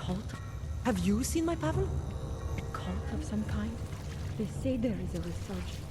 cult? Have you seen my pattern? A cult of some kind? They say there is a resurgence.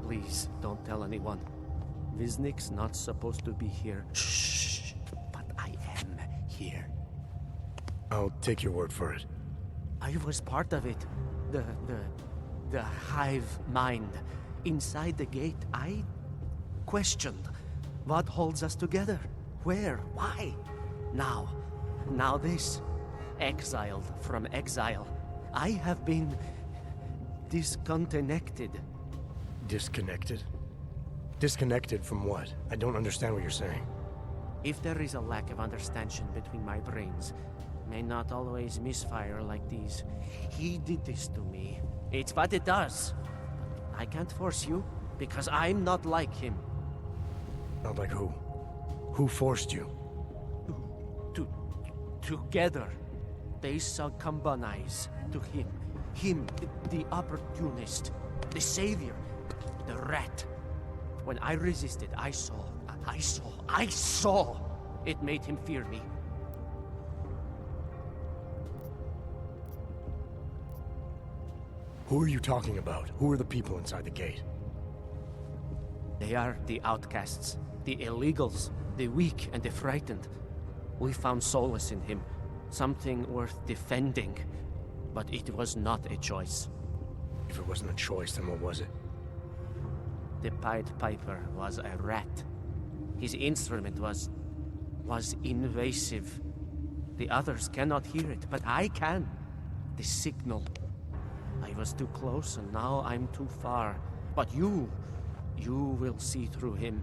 Please, don't tell anyone. Viznik's not supposed to be here. Shh! But I am here. I'll take your word for it. I was part of it. The hive mind. Inside the gate, I questioned what holds us together. Where? Why? Now this. Exiled from exile. I have been disconnected. Disconnected? Disconnected from what? I don't understand what you're saying. If there is a lack of understanding between my brains, may not always misfire like these. He did this to me. It's what it does. But I can't force you, because I'm not like him. Not like who? Who forced you? Together, they succumbanize to him. Him, the opportunist, the savior, the rat. When I resisted, I saw. It made him fear me. Who are you talking about? Who are the people inside the gate? They are the outcasts, the illegals, the weak and the frightened. We found solace in him, something worth defending. But it was not a choice. If it wasn't a choice, then what was it? The Pied Piper was a rat. His instrument was invasive. The others cannot hear it, but I can. The signal. I was too close, and now I'm too far. But you will see through him.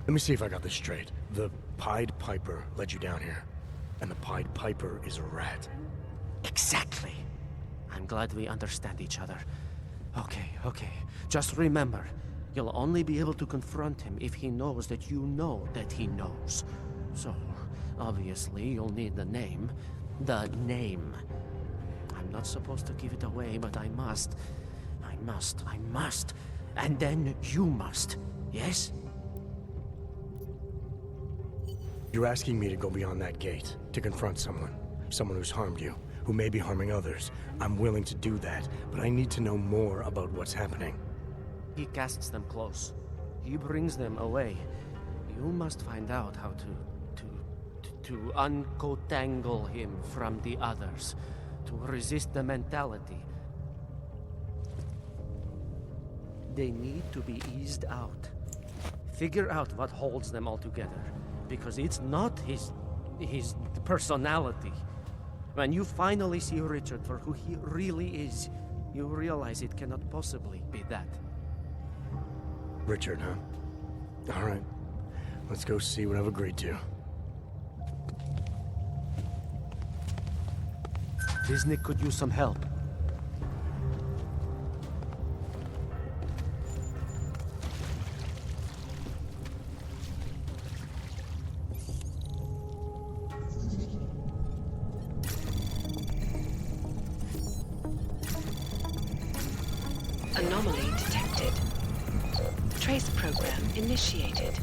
Let me see if I got this straight. The Pied Piper led you down here, and the Pied Piper is a rat. Exactly. I'm glad we understand each other. Okay. Just remember, you'll only be able to confront him if he knows that you know that he knows. So, obviously, you'll need the name. The name. I'm not supposed to give it away, but I must. And then you must. Yes? You're asking me to go beyond that gate, to confront someone who's harmed you, who may be harming others. I'm willing to do that, but I need to know more about what's happening. He casts them close. He brings them away. You must find out how to uncotangle him from the others, to resist the mentality. They need to be eased out. Figure out what holds them all together, because it's not his personality. When you finally see Richard for who he really is, you realize it cannot possibly be that. Richard, huh? All right. Let's go see what I've agreed to. Viznik could use some help. Anomaly detected. Trace program initiated.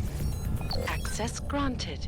Access granted.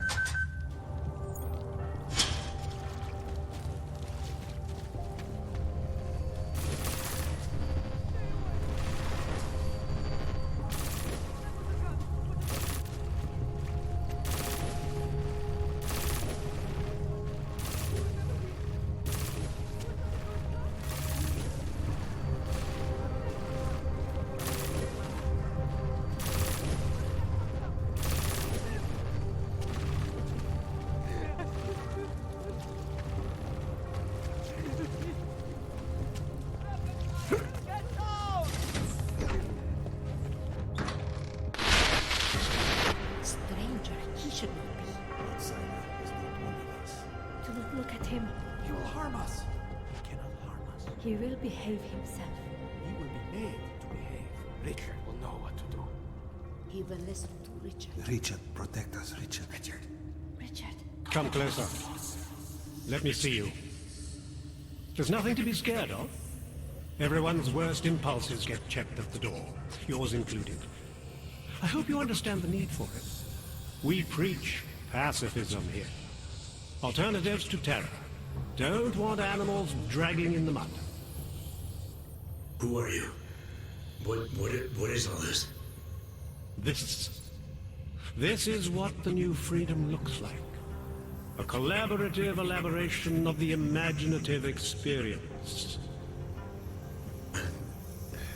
He will behave himself. He will be made to behave. Richard will know what to do. He will listen to Richard. Richard, protect us, Richard. Richard. Come closer. Let me see you. There's nothing to be scared of. Everyone's worst impulses get checked at the door, yours included. I hope you understand the need for it. We preach pacifism here. Alternatives to terror. Don't want animals dragging in the mud. Who are you? What is all this? This is what the new freedom looks like. A collaborative elaboration of the imaginative experience.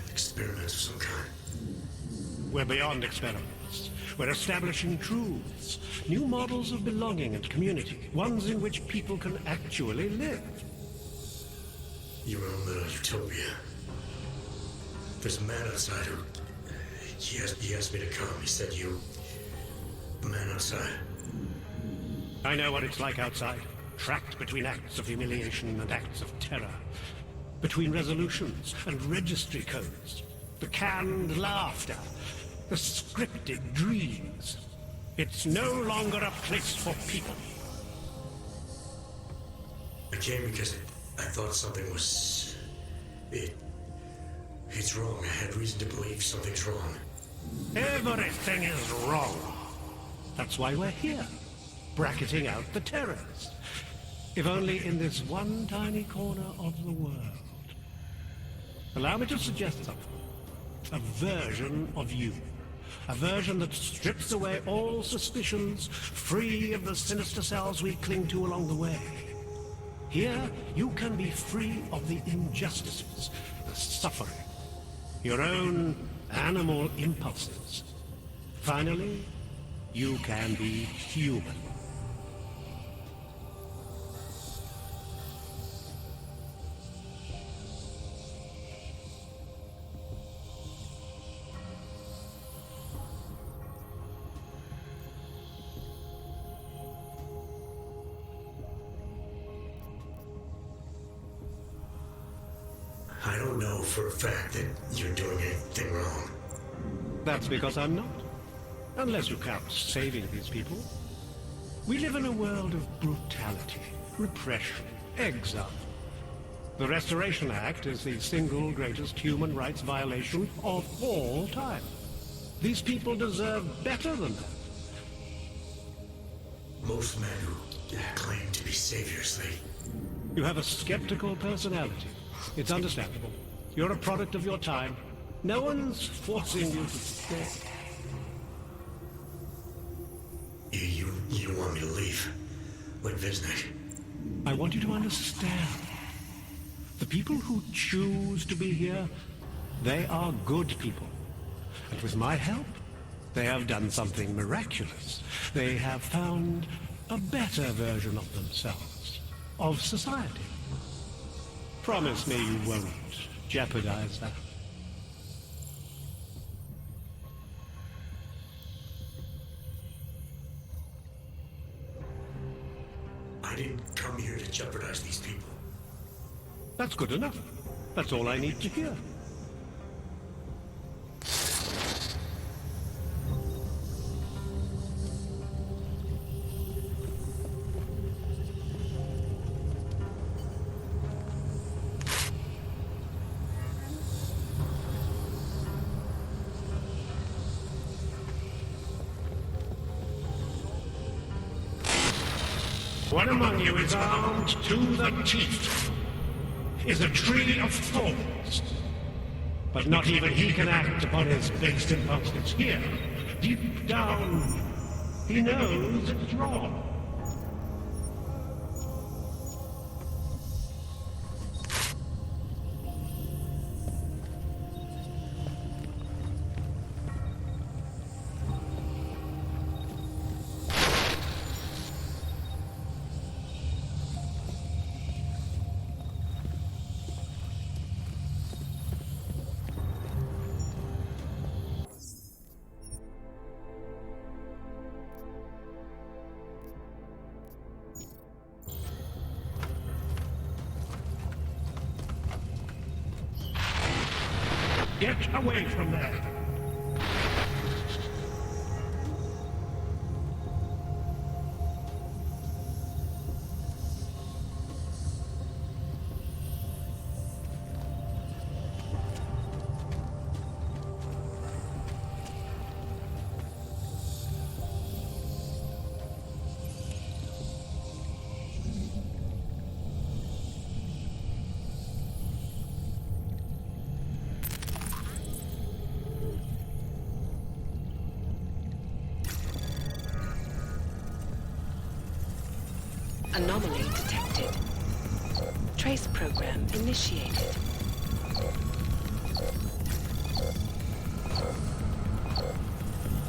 Experiment of some kind. We're beyond experiments. We're establishing truths, new models of belonging and community, ones in which people can actually live. Your own little utopia. There's a man outside who... He asked me to come. He said you... The man outside. I know what it's like outside, trapped between acts of humiliation and acts of terror, between resolutions and registry codes, the canned laughter, the scripted dreams. It's no longer a place for people. I came because I thought something was... It's wrong. I had reason to believe something's wrong. Everything is wrong. That's why we're here, bracketing out the terrors. If only in this one tiny corner of the world. Allow me to suggest something. A version of you. A version that strips away all suspicions, free of the sinister cells we cling to along the way. Here, you can be free of the injustices, the suffering, your own animal impulses. Finally, you can be human. I don't know for a fact that you're doing anything wrong. That's because I'm not. Unless you count saving these people. We live in a world of brutality, repression, exile. The Restoration Act is the single greatest human rights violation of all time. These people deserve better than that. Most men who claim to be saviors, You have a skeptical personality. It's understandable. You're a product of your time. No one's forcing you to stay. You want me to leave? Like Visnik? I want you to understand. The people who choose to be here, they are good people. And with my help, they have done something miraculous. They have found a better version of themselves, of society. Promise me you won't jeopardize that. I didn't come here to jeopardize these people. That's good enough. That's all I need to hear. One among you is armed to the teeth, is a tree of thorns. But not even he can act upon his based impulses. Here, deep down, he knows it's wrong. Get away from there! Anomaly detected. Trace program initiated.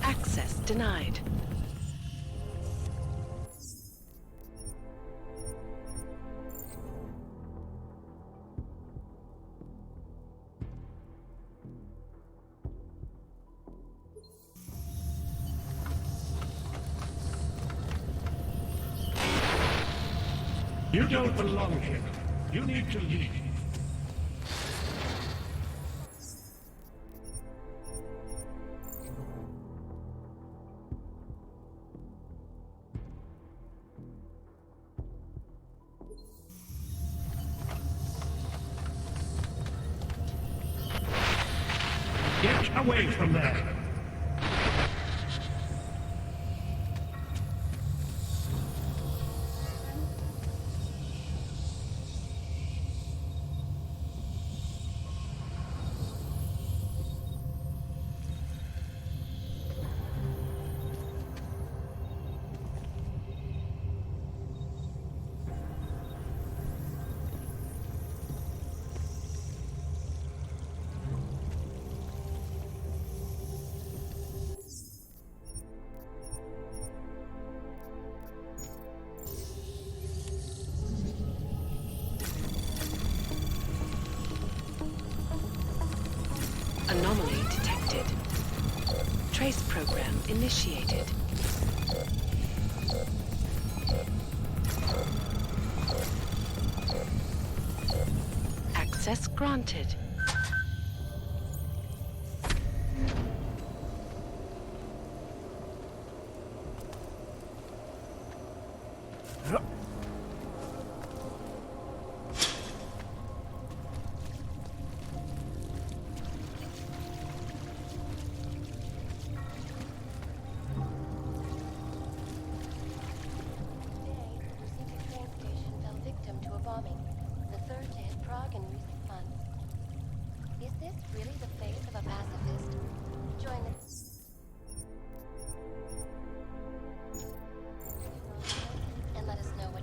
Access denied. You don't belong here. You need to leave. Get away from there! Anomaly detected. Trace program initiated. Access granted. Train station fell victim to a bombing. The third day in Prague in recent months. Is this really the fate of a pacifist? Join us and let us know what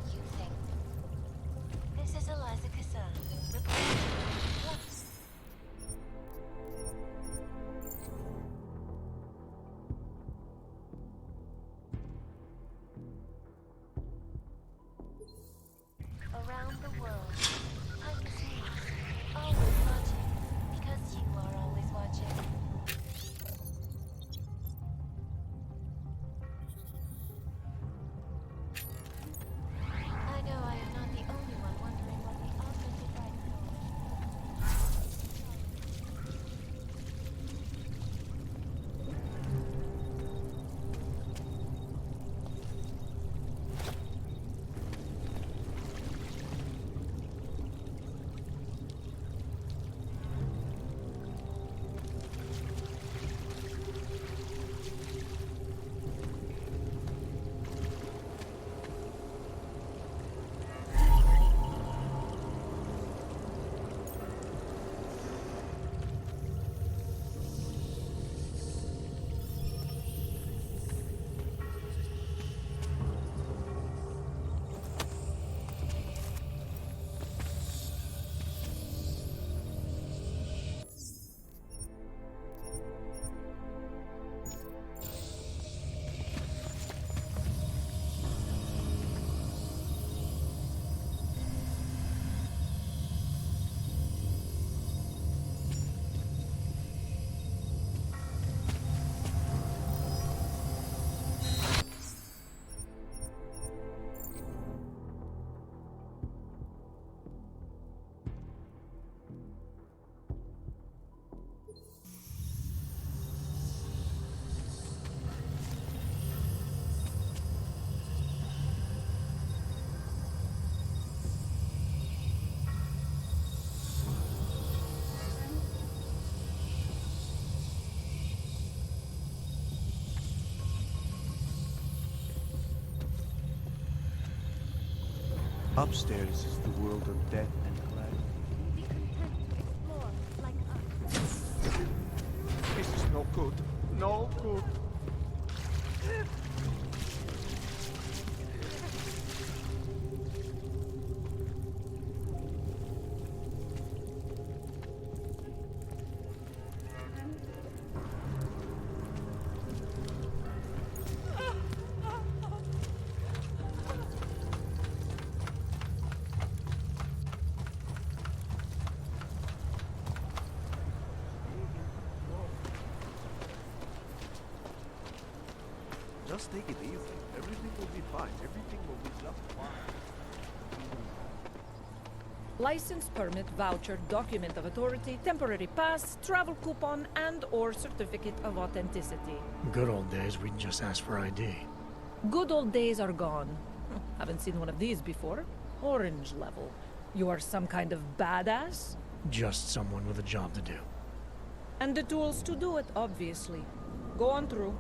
Upstairs is the world of death and calamity. Be content to explore like us. This is no good. No good. Just take it easy. Everything will be fine. Everything will be just fine. License, permit, voucher, document of authority, temporary pass, travel coupon, and/or certificate of authenticity. Good old days, we'd just ask for ID. Good old days are gone. Haven't seen one of these before. Orange level. You are some kind of badass? Just someone with a job to do. And the tools to do it, obviously. Go on through.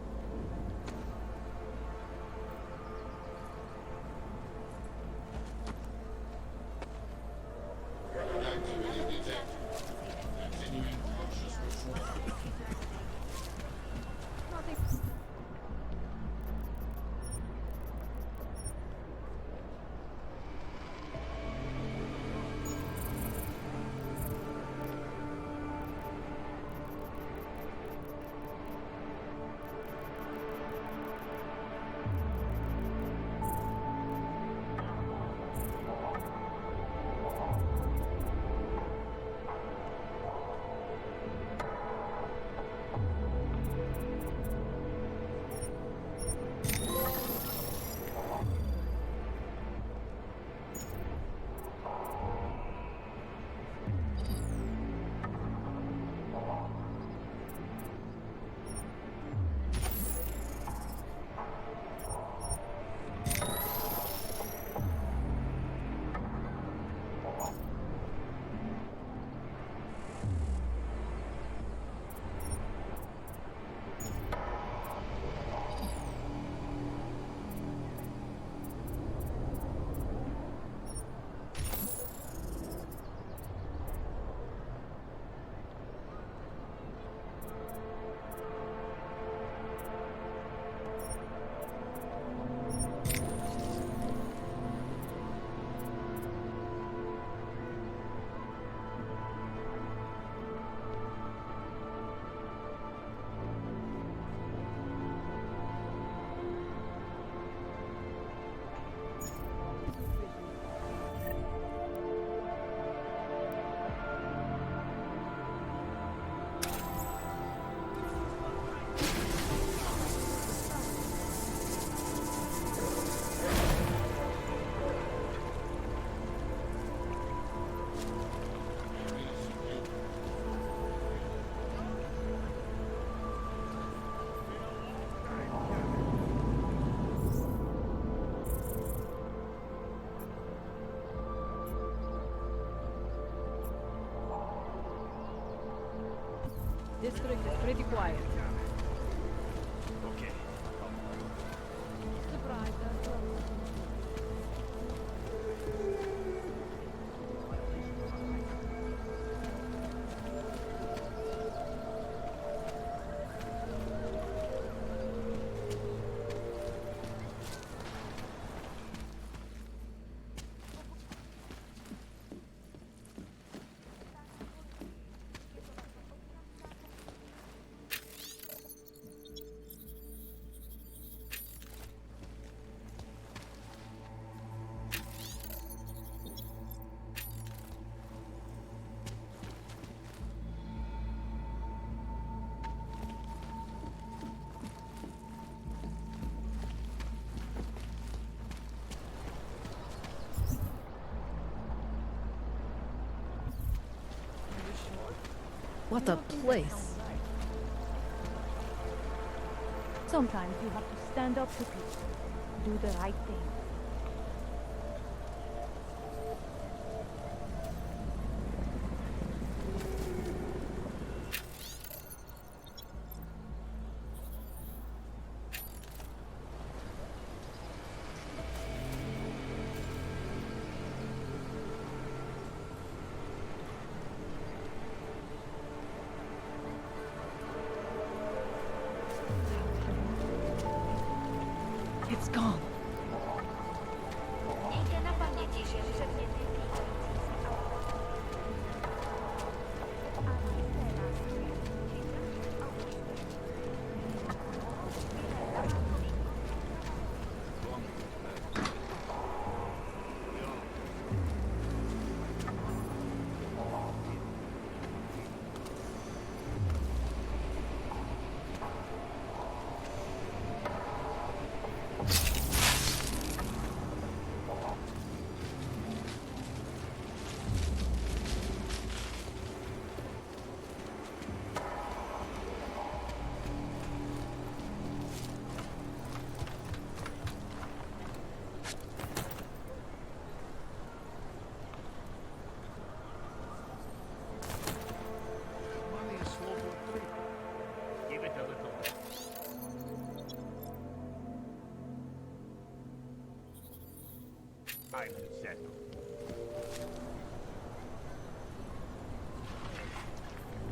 District is pretty quiet. Okay. Surprise, what a place. Sometimes you have to stand up to people. Do the right thing. It's gone. Miejcie na pamięci, że przedmioty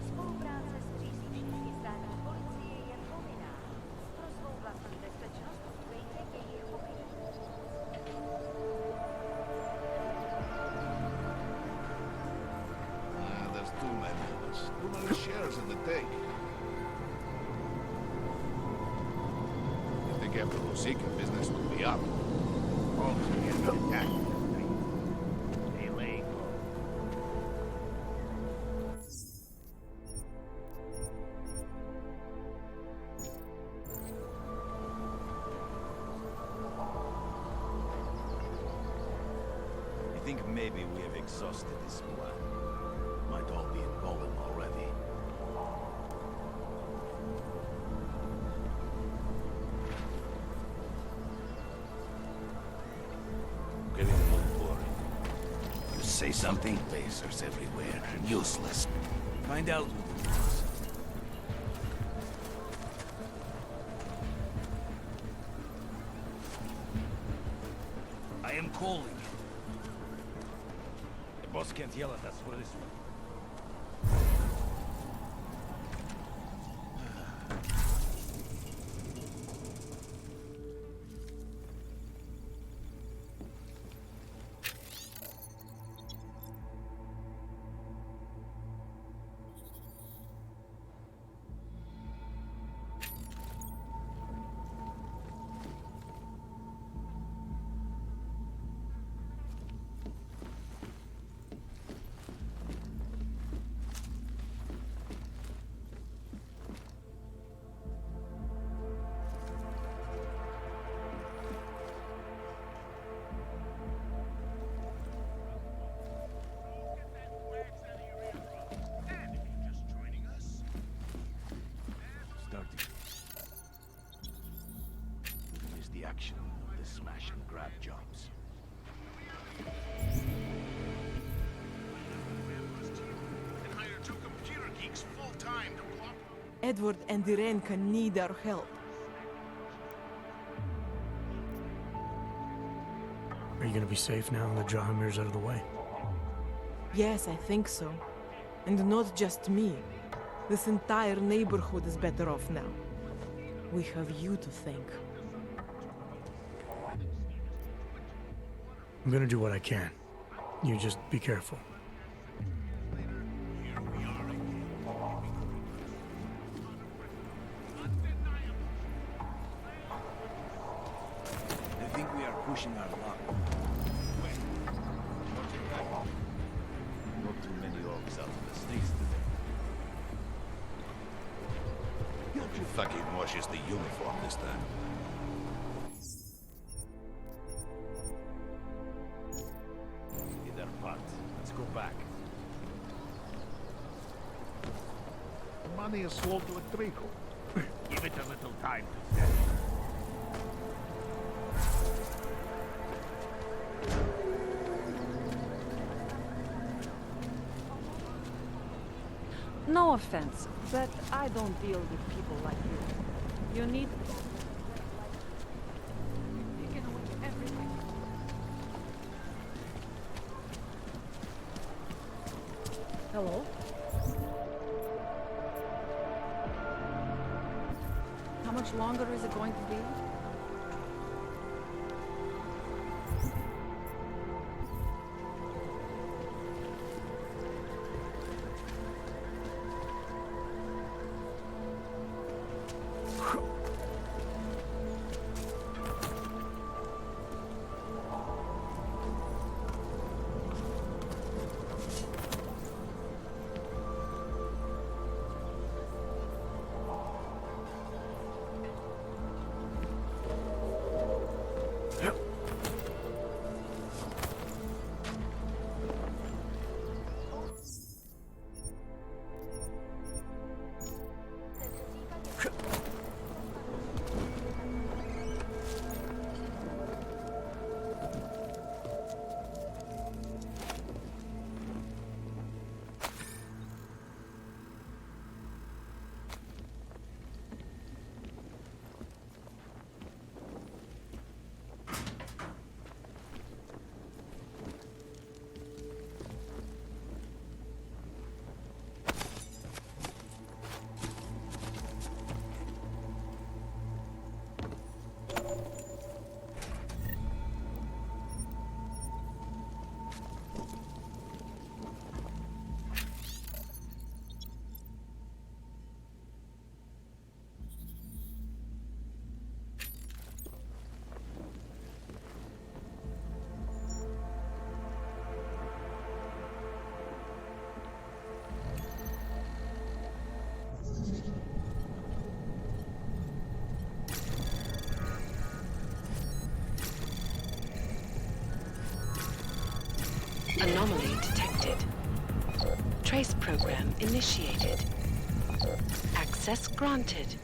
Spolupráce s příslušnými státní policie je povinná. Pro svou vlastní bezpečnost udělejte jejich pokyny. There's too many of us. Too many shares in the take. I think after Rosika, business will be up. All together attack. I think maybe we have exhausted this plan. Might all be in Poland already. Getting a little boring. You say something? Phasers everywhere. Useless. Find out who it is. I am calling. The boss can't yell at us for this one. The action, the smash and grab jobs. Edward and Irenka need our help. Are you gonna be safe now that Drahomir's out of the way? Yes, I think so. And not just me. This entire neighborhood is better off now. We have you to thank. I'm gonna do what I can. You just be careful. I think we are pushing our luck. Not too many orcs out of the States today. You fucking washes the uniform this time. Let's go back. Money is slow to a trickle. Give it a little time to set. No offense, but I don't deal with people like you. You need... taken away everything. Hello? How much longer is it going to be? Anomaly detected. Trace program initiated. Access granted.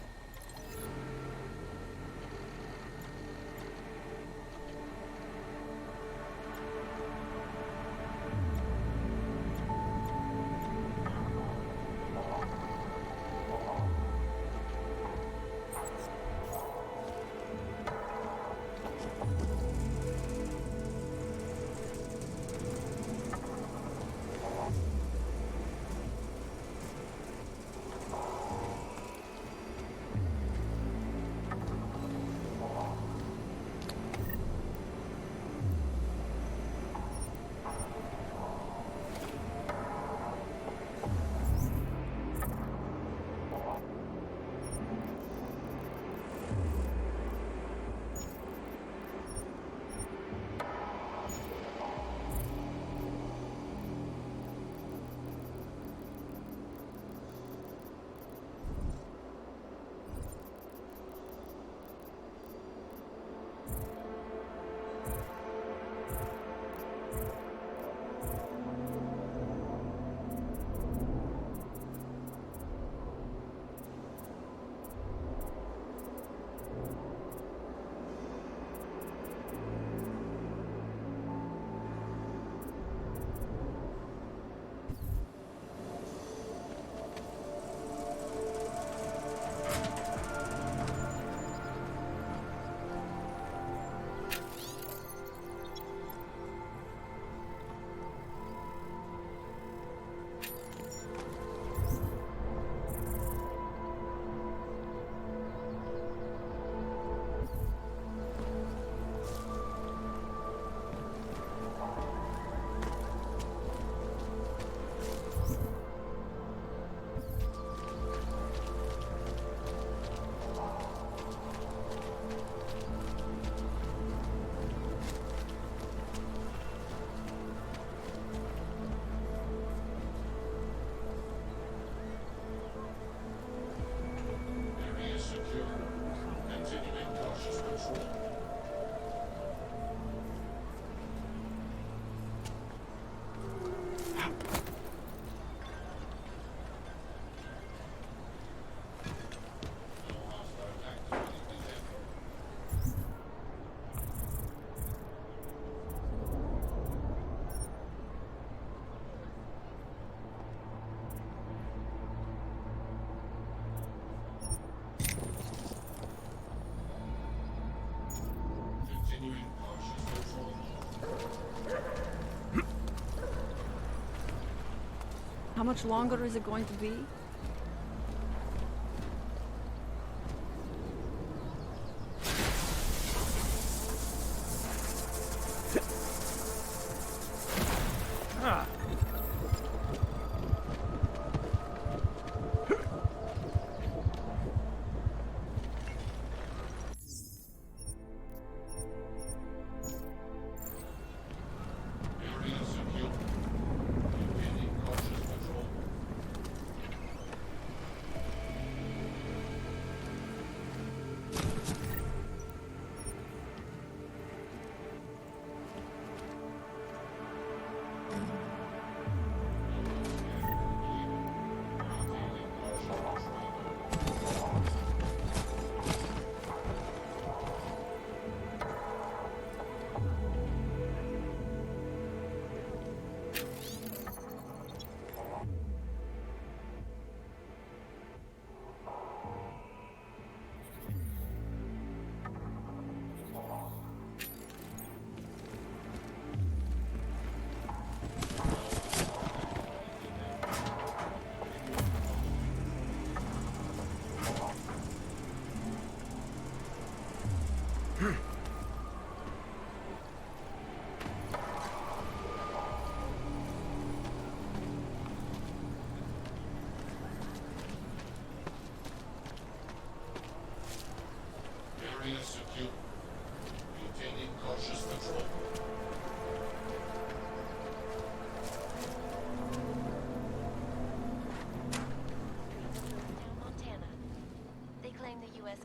How much longer is it going to be?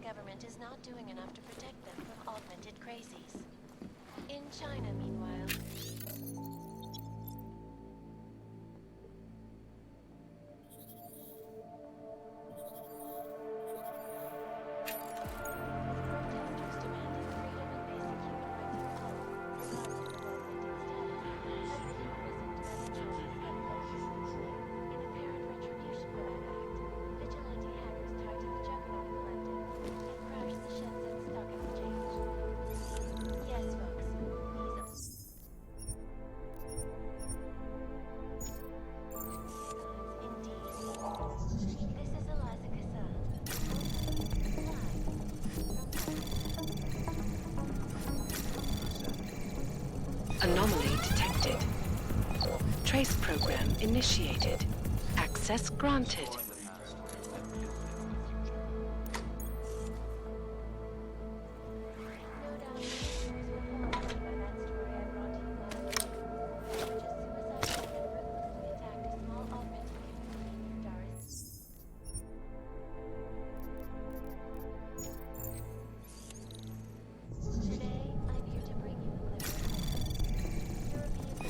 government is not doing enough to protect them from augmented crazies. In China, meanwhile... Anomaly detected. Trace program initiated. Access granted.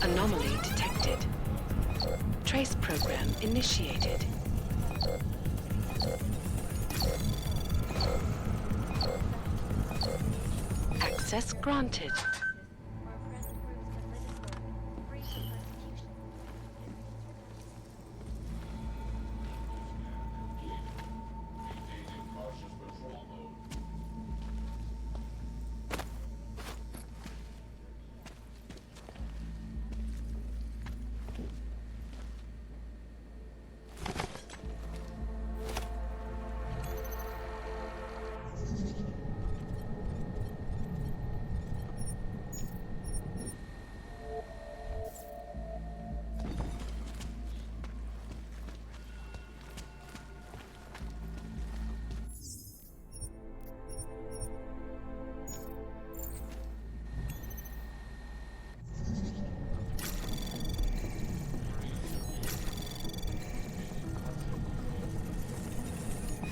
Anomaly detected. Trace program initiated. Access granted.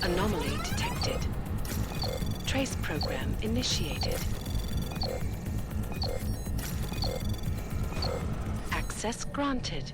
Anomaly detected. Trace program initiated. Access granted.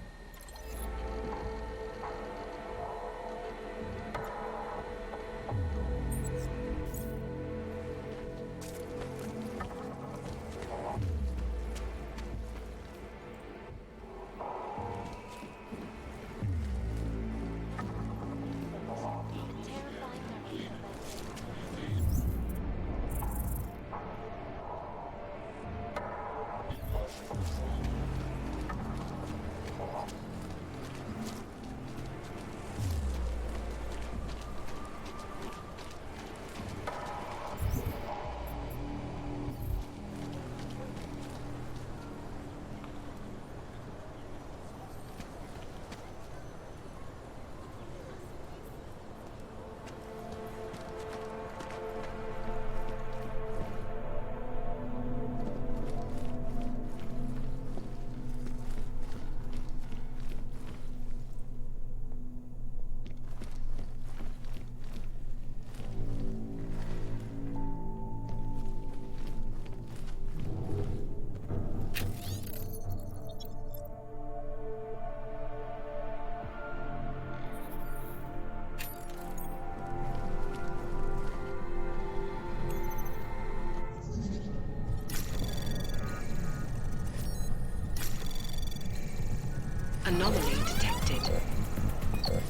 Anomaly detected.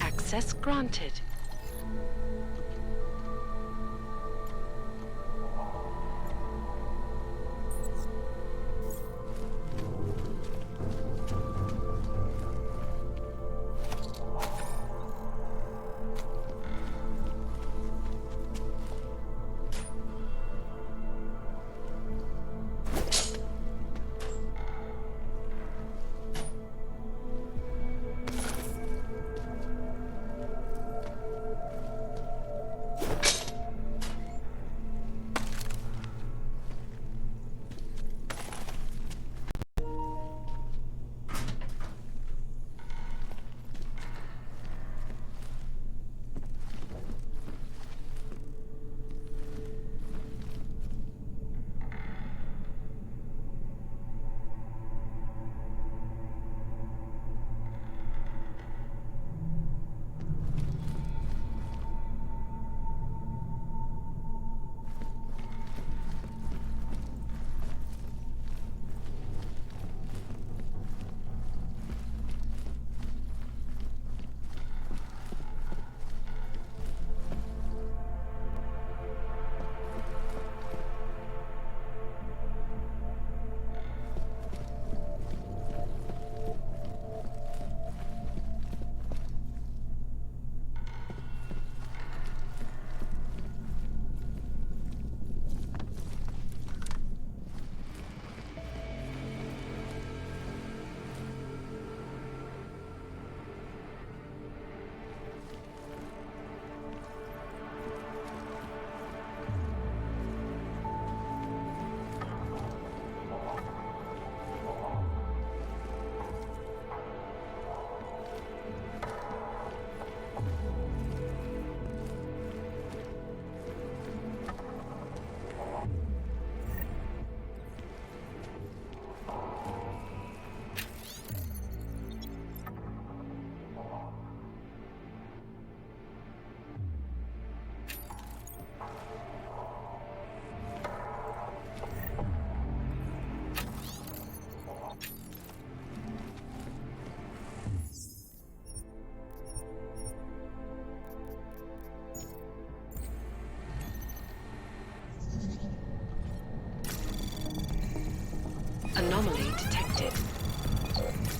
Access granted.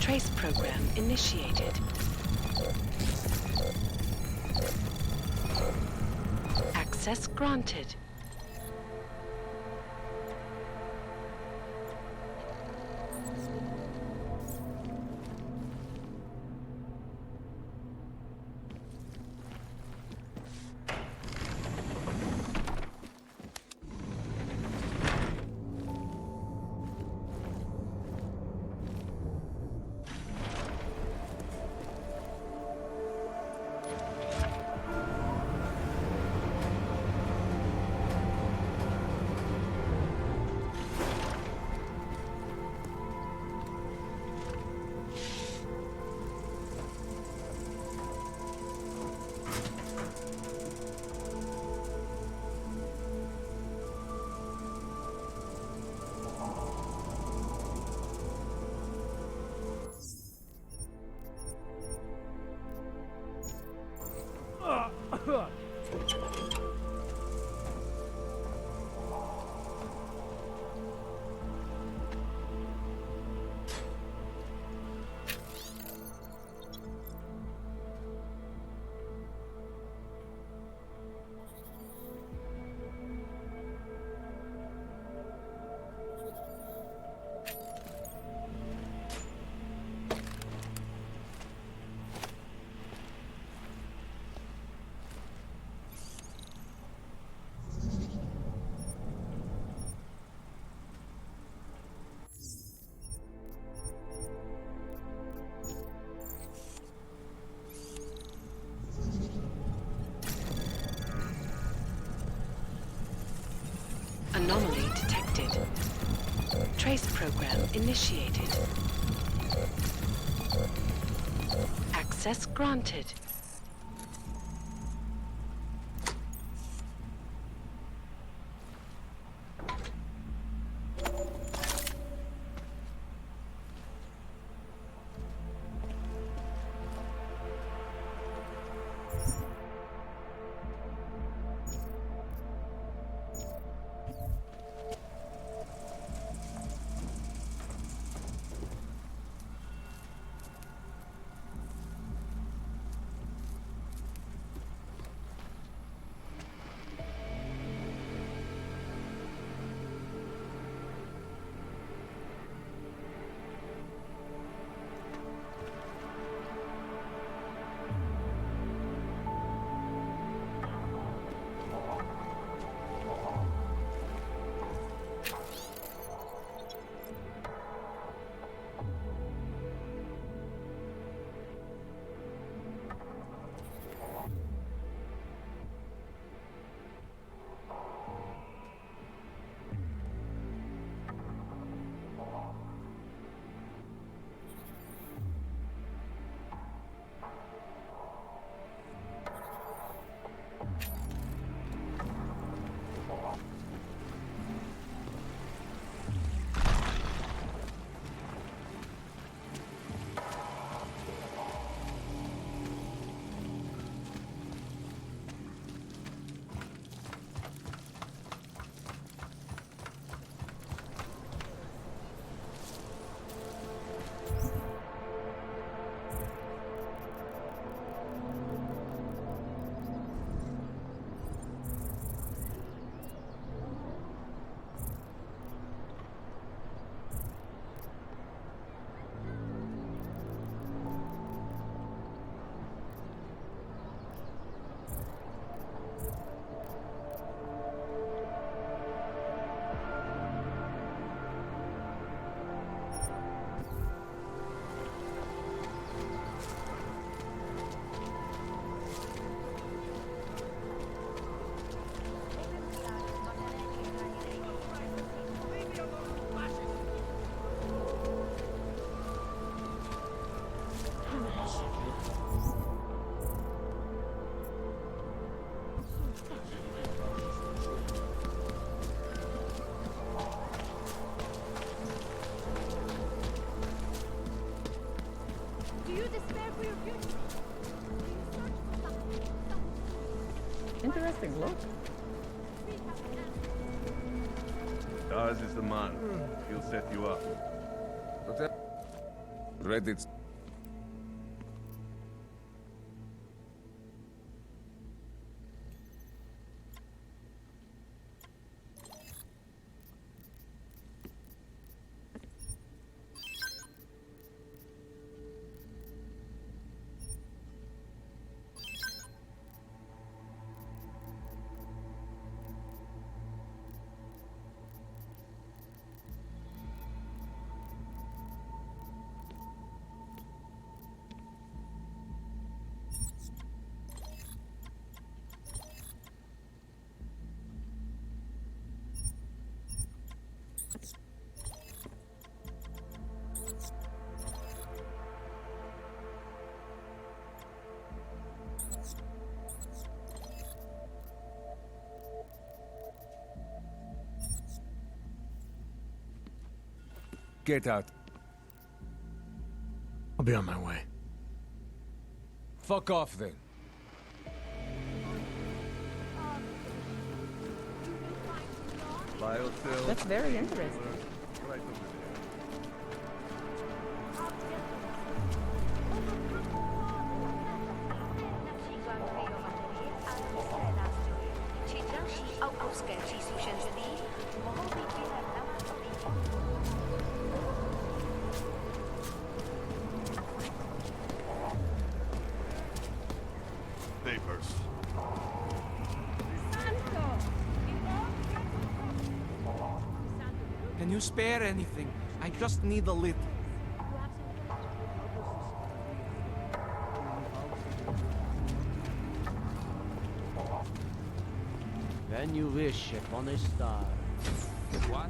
Trace program initiated. Access granted. Anomaly detected. Trace program initiated. Access granted. Interesting look. Ours is the man. He'll set you up. Reddit's... Get out. I'll be on my way. Fuck off then. Biocell. That's very interesting. Right over there. Papers. Can you spare anything? I just need a little. When you wish upon a star. What?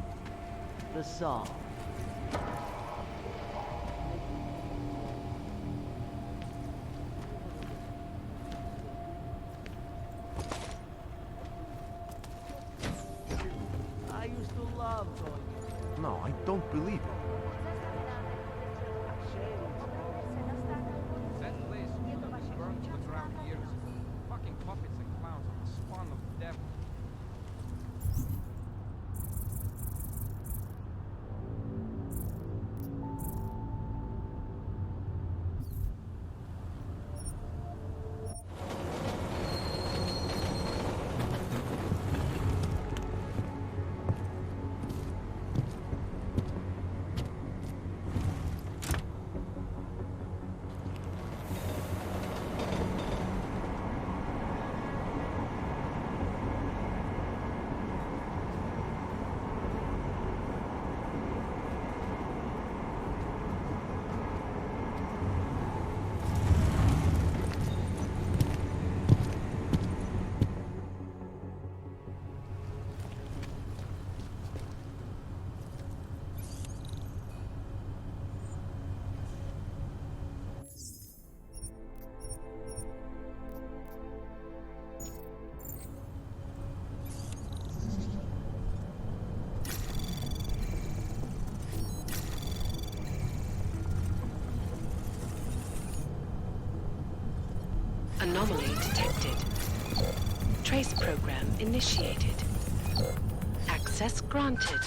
The song. I used to love going. No, I don't believe it. That place was burned to the ground years ago. Fucking puppets and clowns are the spawn of the devil. Anomaly detected. Trace program initiated. Access granted.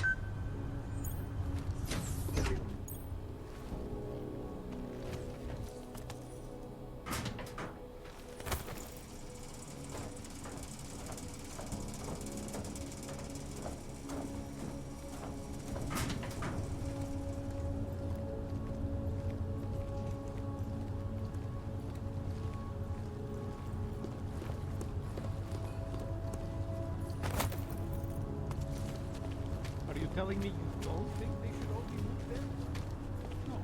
Are you telling me you don't think they should all be moved there? No.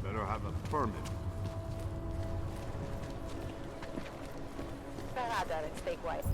Better have a permit. Sperada, let's take white.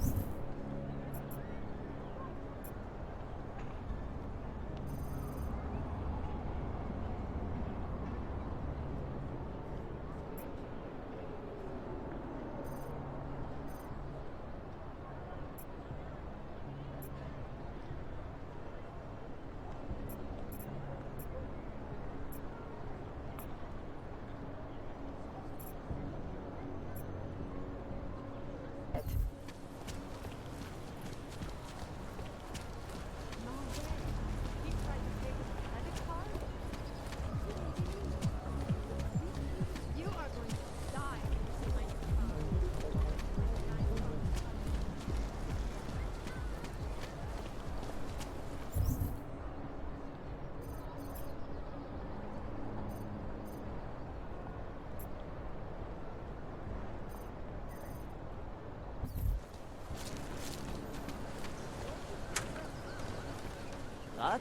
What?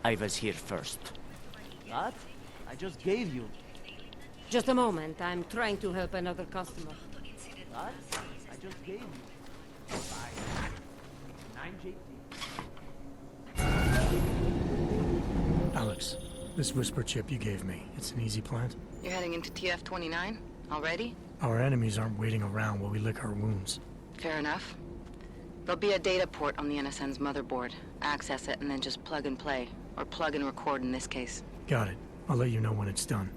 I was here first. What? I just gave you. Just a moment. I'm trying to help another customer. What? I just gave you. 9 JP. Alex, this whisper chip you gave me, it's an easy plant? You're heading into TF-29? Already? Our enemies aren't waiting around while we lick our wounds. Fair enough. There'll be a data port on the NSN's motherboard. Access it and then just plug and play. Or plug and record in this case. Got it. I'll let you know when it's done.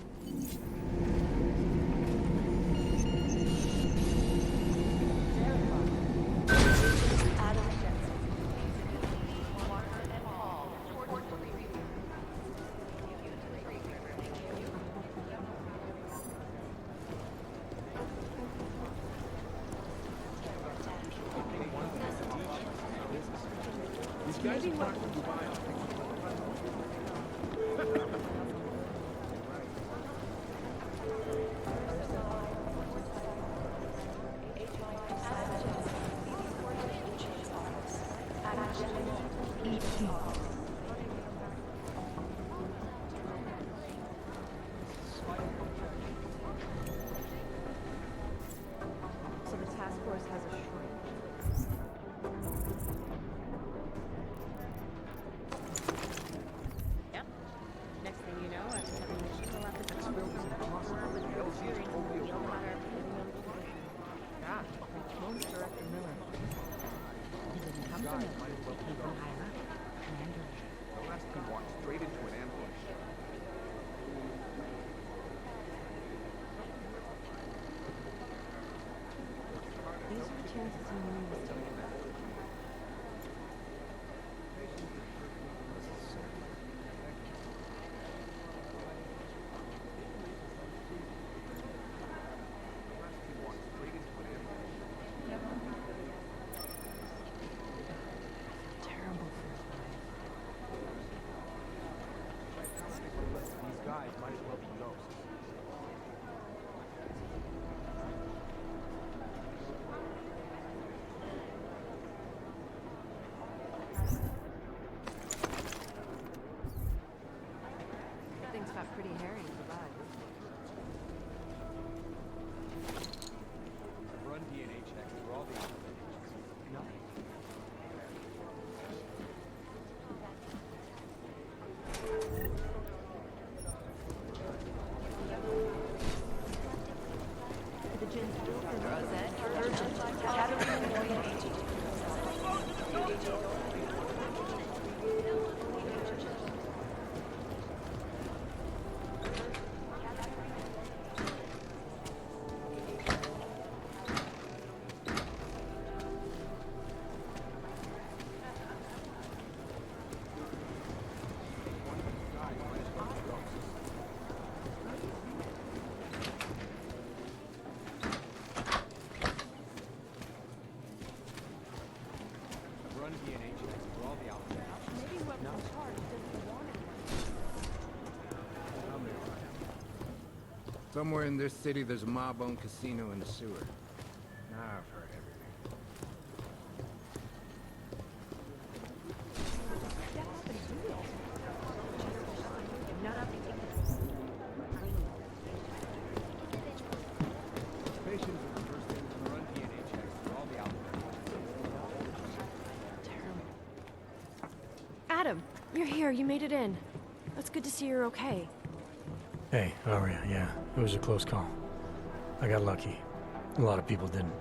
So the task force has a shrink. Yep. Next thing you know, I'm having a mission will have to come with Most Director Miller. He didn't come to Miller. He from higher up. Commander. The rest can walk straight into an ambush. These are chances you lose. These guys might as well be ghosts. Things got pretty hairy in Dubai. Run DNA checks for all the No. The Jin's Rosette, urgent, Katarina Moya agent. Run DNA checks for all the outfits. Maybe weapons charge doesn't want it. Somewhere in this city, there's a mob-owned casino in the sewer. I've heard everything. Patients are the first thing to run DNA checks for all the outfits. Adam, you're here. You made it in. It's good to see you're okay. Hey, Aria, yeah, it was a close call. I got lucky. A lot of people didn't.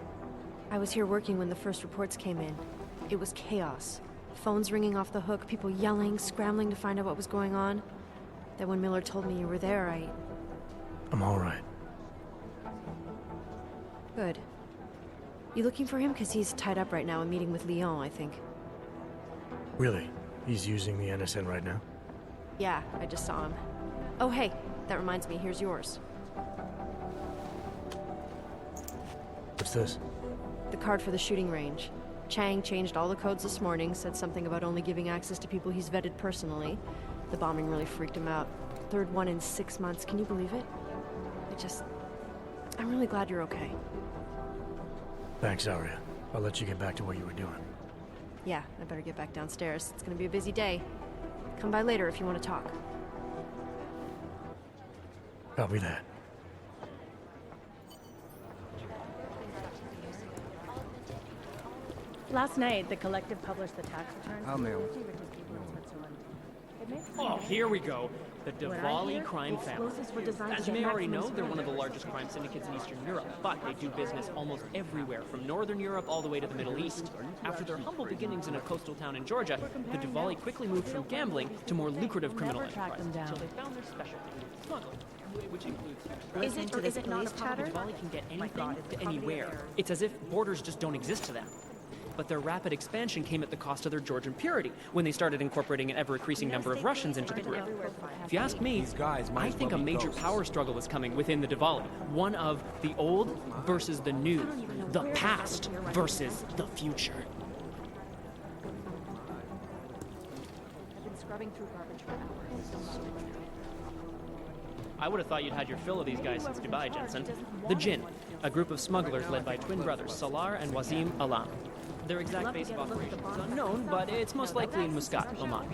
I was here working when the first reports came in. It was chaos. Phones ringing off the hook, people yelling, scrambling to find out what was going on. Then when Miller told me you were there, I'm all right. Good. You looking for him? Because he's tied up right now and meeting with Leon, I think. Really? He's using the NSN right now? Yeah, I just saw him. Oh, hey, that reminds me, here's yours. What's this? The card for the shooting range. Chang changed all the codes this morning, said something about only giving access to people he's vetted personally. The bombing really freaked him out. Third one in 6 months, can you believe it? I'm really glad you're okay. Thanks, Aria. I'll let you get back to what you were doing. Yeah, I better get back downstairs. It's gonna be a busy day. Come by later if you want to talk. Copy that. Last night, the collective published the tax returns I'll for mail it. multi-rich people in Switzerland. It makes Oh, sense. here we go. The What I Diwali hear, crime the family. explosives were designed As to you may get already know, maximum they're one of the speed. largest crime syndicates in Eastern Europe, but they do business almost everywhere, from Northern Europe all the way to the Middle East. After their humble beginnings in a coastal town in Georgia, the Diwali quickly moved from gambling to more lucrative criminal enterprises until they found their specialty, smuggling, which includes... Is it or is it not a chatter? problem? Diwali can get anything to anywhere. It's as if borders just don't exist to them. But their rapid expansion came at the cost of their Georgian purity when they started incorporating an ever-increasing number of Russians into the group. If you ask me, I think a major power struggle is coming within the Diwali. One of the old versus the new, the past versus the future. I've been scrubbing through garbage for hours. I would have thought you'd had your fill of these guys since Dubai, Jensen. The Jinn, a group of smugglers led by twin brothers Salar and Wazim Alam. Their exact base of operations is unknown, but it's most likely in Muscat, Oman.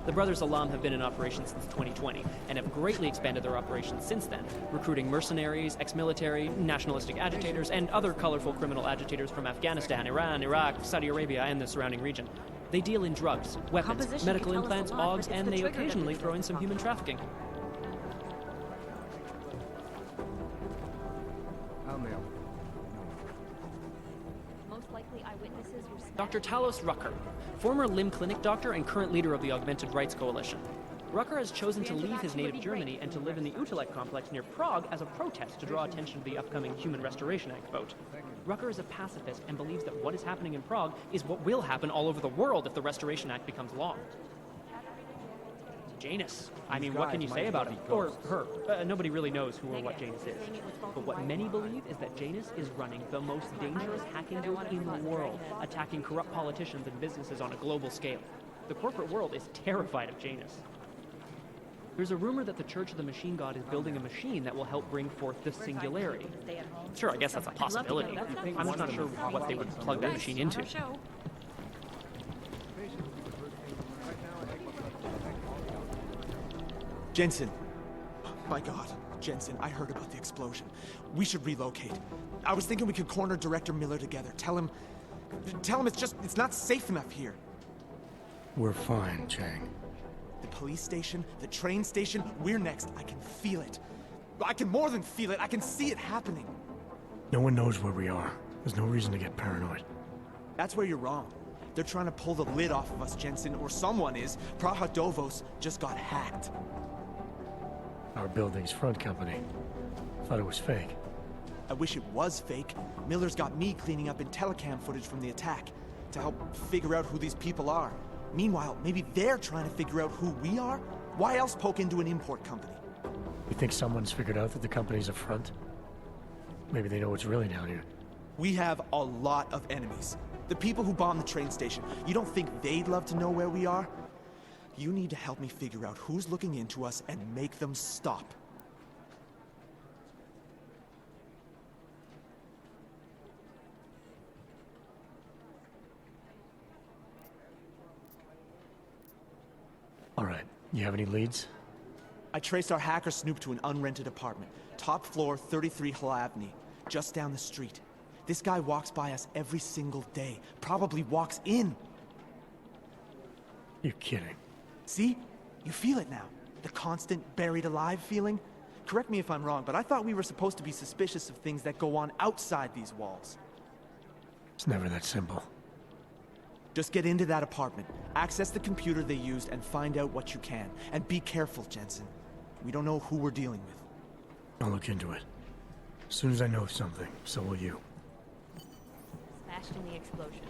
The brothers Alam have been in operation since 2020 and have greatly expanded their operations since then, recruiting mercenaries, ex-military, nationalistic agitators, and other colorful criminal agitators from Afghanistan, Iran, Iraq, Saudi Arabia, and the surrounding region. They deal in drugs, weapons, medical implants, augs, and they occasionally throw in some human trafficking. I'll mail. Most likely eyewitnesses were Dr. Talos Rucker, former limb clinic doctor and current leader of the Augmented Rights Coalition. Rucker has chosen to leave his native Germany and to live in the Utrecht complex near Prague as a protest to draw attention to the upcoming Human Restoration Act vote. Rucker is a pacifist and believes that what is happening in Prague is what will happen all over the world if the Restoration Act becomes law. Janus. I mean, what can you say about him? Or her. Nobody really knows who or what Janus is. But what many believe is that Janus is running the most dangerous hacking group in the world, attacking corrupt politicians and businesses on a global scale. The corporate world is terrified of Janus. There's a rumor that the Church of the Machine God is building a machine that will help bring forth the singularity. Sure, I guess that's a possibility. I'm just not sure what they would plug that machine into. Jensen. My God, Jensen, I heard about the explosion. We should relocate. I was thinking we could corner Director Miller together. Tell him it's not safe enough here. We're fine, Chang. The police station, the train station, we're next. I can feel it. I can more than feel it. I can see it happening. No one knows where we are. There's no reason to get paranoid. That's where you're wrong. They're trying to pull the lid off of us, Jensen, or someone is. Praha Dovos just got hacked. Our building's front company. Thought it was fake. I wish it was fake. Miller's got me cleaning up Intellicam footage from the attack to help figure out who these people are. Meanwhile, maybe they're trying to figure out who we are? Why else poke into an import company? You think someone's figured out that the company's a front? Maybe they know what's really down here. We have a lot of enemies. The people who bombed the train station. You don't think they'd love to know where we are? You need to help me figure out who's looking into us and make them stop. All right, you have any leads? I traced our hacker snoop to an unrented apartment. Top floor, 33 Halavni, just down the street. This guy walks by us every single day. Probably walks in. You're kidding. See? You feel it now. The constant buried alive feeling. Correct me if I'm wrong, but I thought we were supposed to be suspicious of things that go on outside these walls. It's never that simple. Just get into that apartment, access the computer they used, and find out what you can. And be careful, Jensen. We don't know who we're dealing with. I'll look into it. As soon as I know something, so will you. Smashed in the explosion.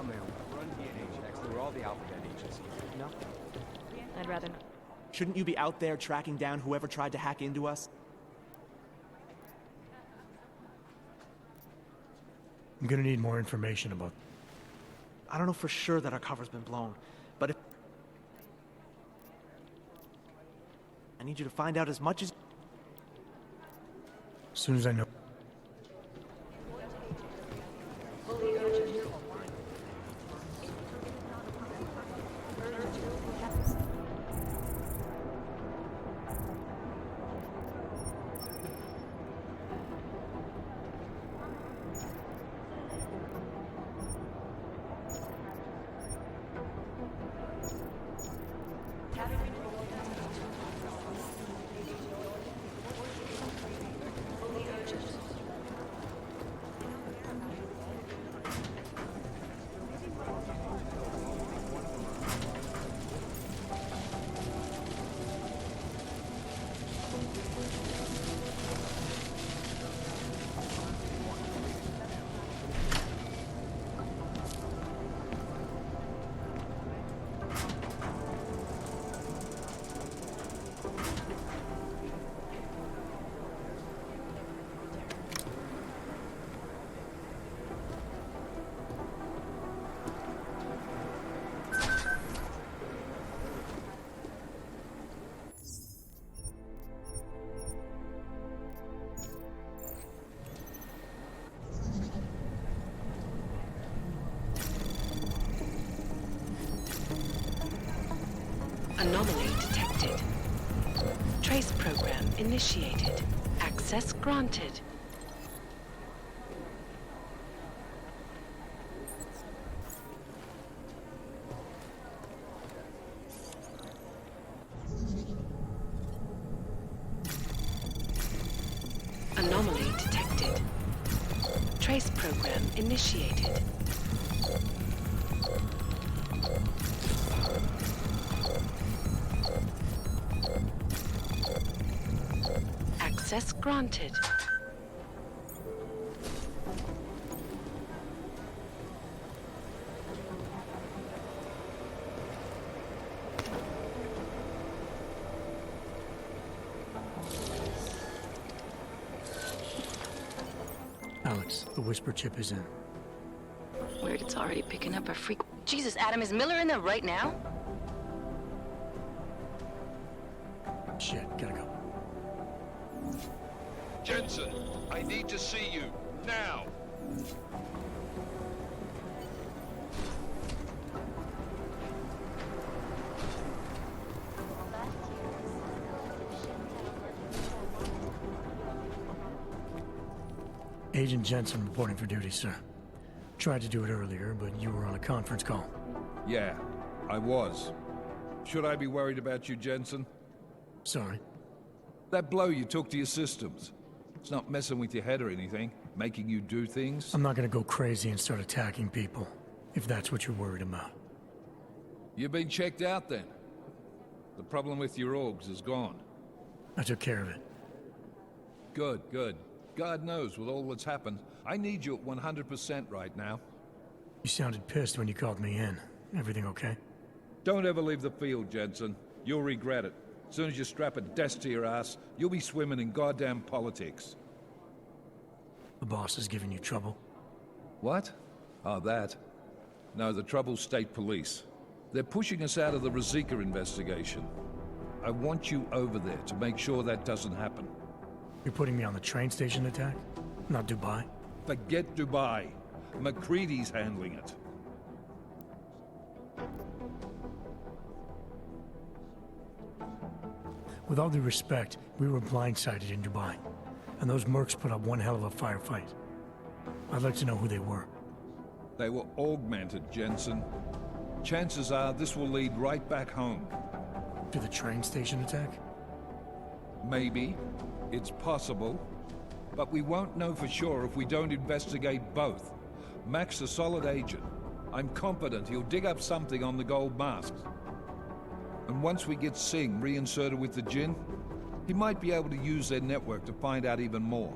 down there. Run DNH next through all the alphabet agencies. No? I'd rather not. Shouldn't you be out there tracking down whoever tried to hack into us? I'm gonna need more information about... I don't know for sure that our cover's been blown, but if... I need you to find out as much as... As soon as I know... Anomaly detected. Trace program initiated. Access granted. Anomaly detected. Trace program initiated. Access granted. Alex, the whisper chip is in. Weird, it's already picking up a freak. Jesus, Adam, is Miller in there right now? Shit, gotta go. Jensen, I need to see you, now! Agent Jensen reporting for duty, sir. Tried to do it earlier, but you were on a conference call. Yeah, I was. Should I be worried about you, Jensen? Sorry. That blow you took to your systems. It's not messing with your head or anything, making you do things. I'm not gonna go crazy and start attacking people, if that's what you're worried about. You've been checked out then. The problem with your orgs is gone. I took care of it. Good, good. God knows, with all that's happened, I need you at 100% right now. You sounded pissed when you called me in. Everything okay? Don't ever leave the field, Jensen. You'll regret it. As soon as you strap a desk to your ass, you'll be swimming in goddamn politics. The boss is giving you trouble? What? Oh, that. No, the trouble's state police. They're pushing us out of the Rosika investigation. I want you over there to make sure that doesn't happen. You're putting me on the train station attack? Not Dubai? Forget Dubai. McCready's handling it. With all due respect, we were blindsided in Dubai. And those mercs put up one hell of a firefight. I'd like to know who they were. They were augmented, Jensen. Chances are this will lead right back home. To the train station attack? Maybe. It's possible. But we won't know for sure if we don't investigate both. Mac's a solid agent. I'm confident he'll dig up something on the gold masks. And once we get Singh reinserted with the Jinn, he might be able to use their network to find out even more,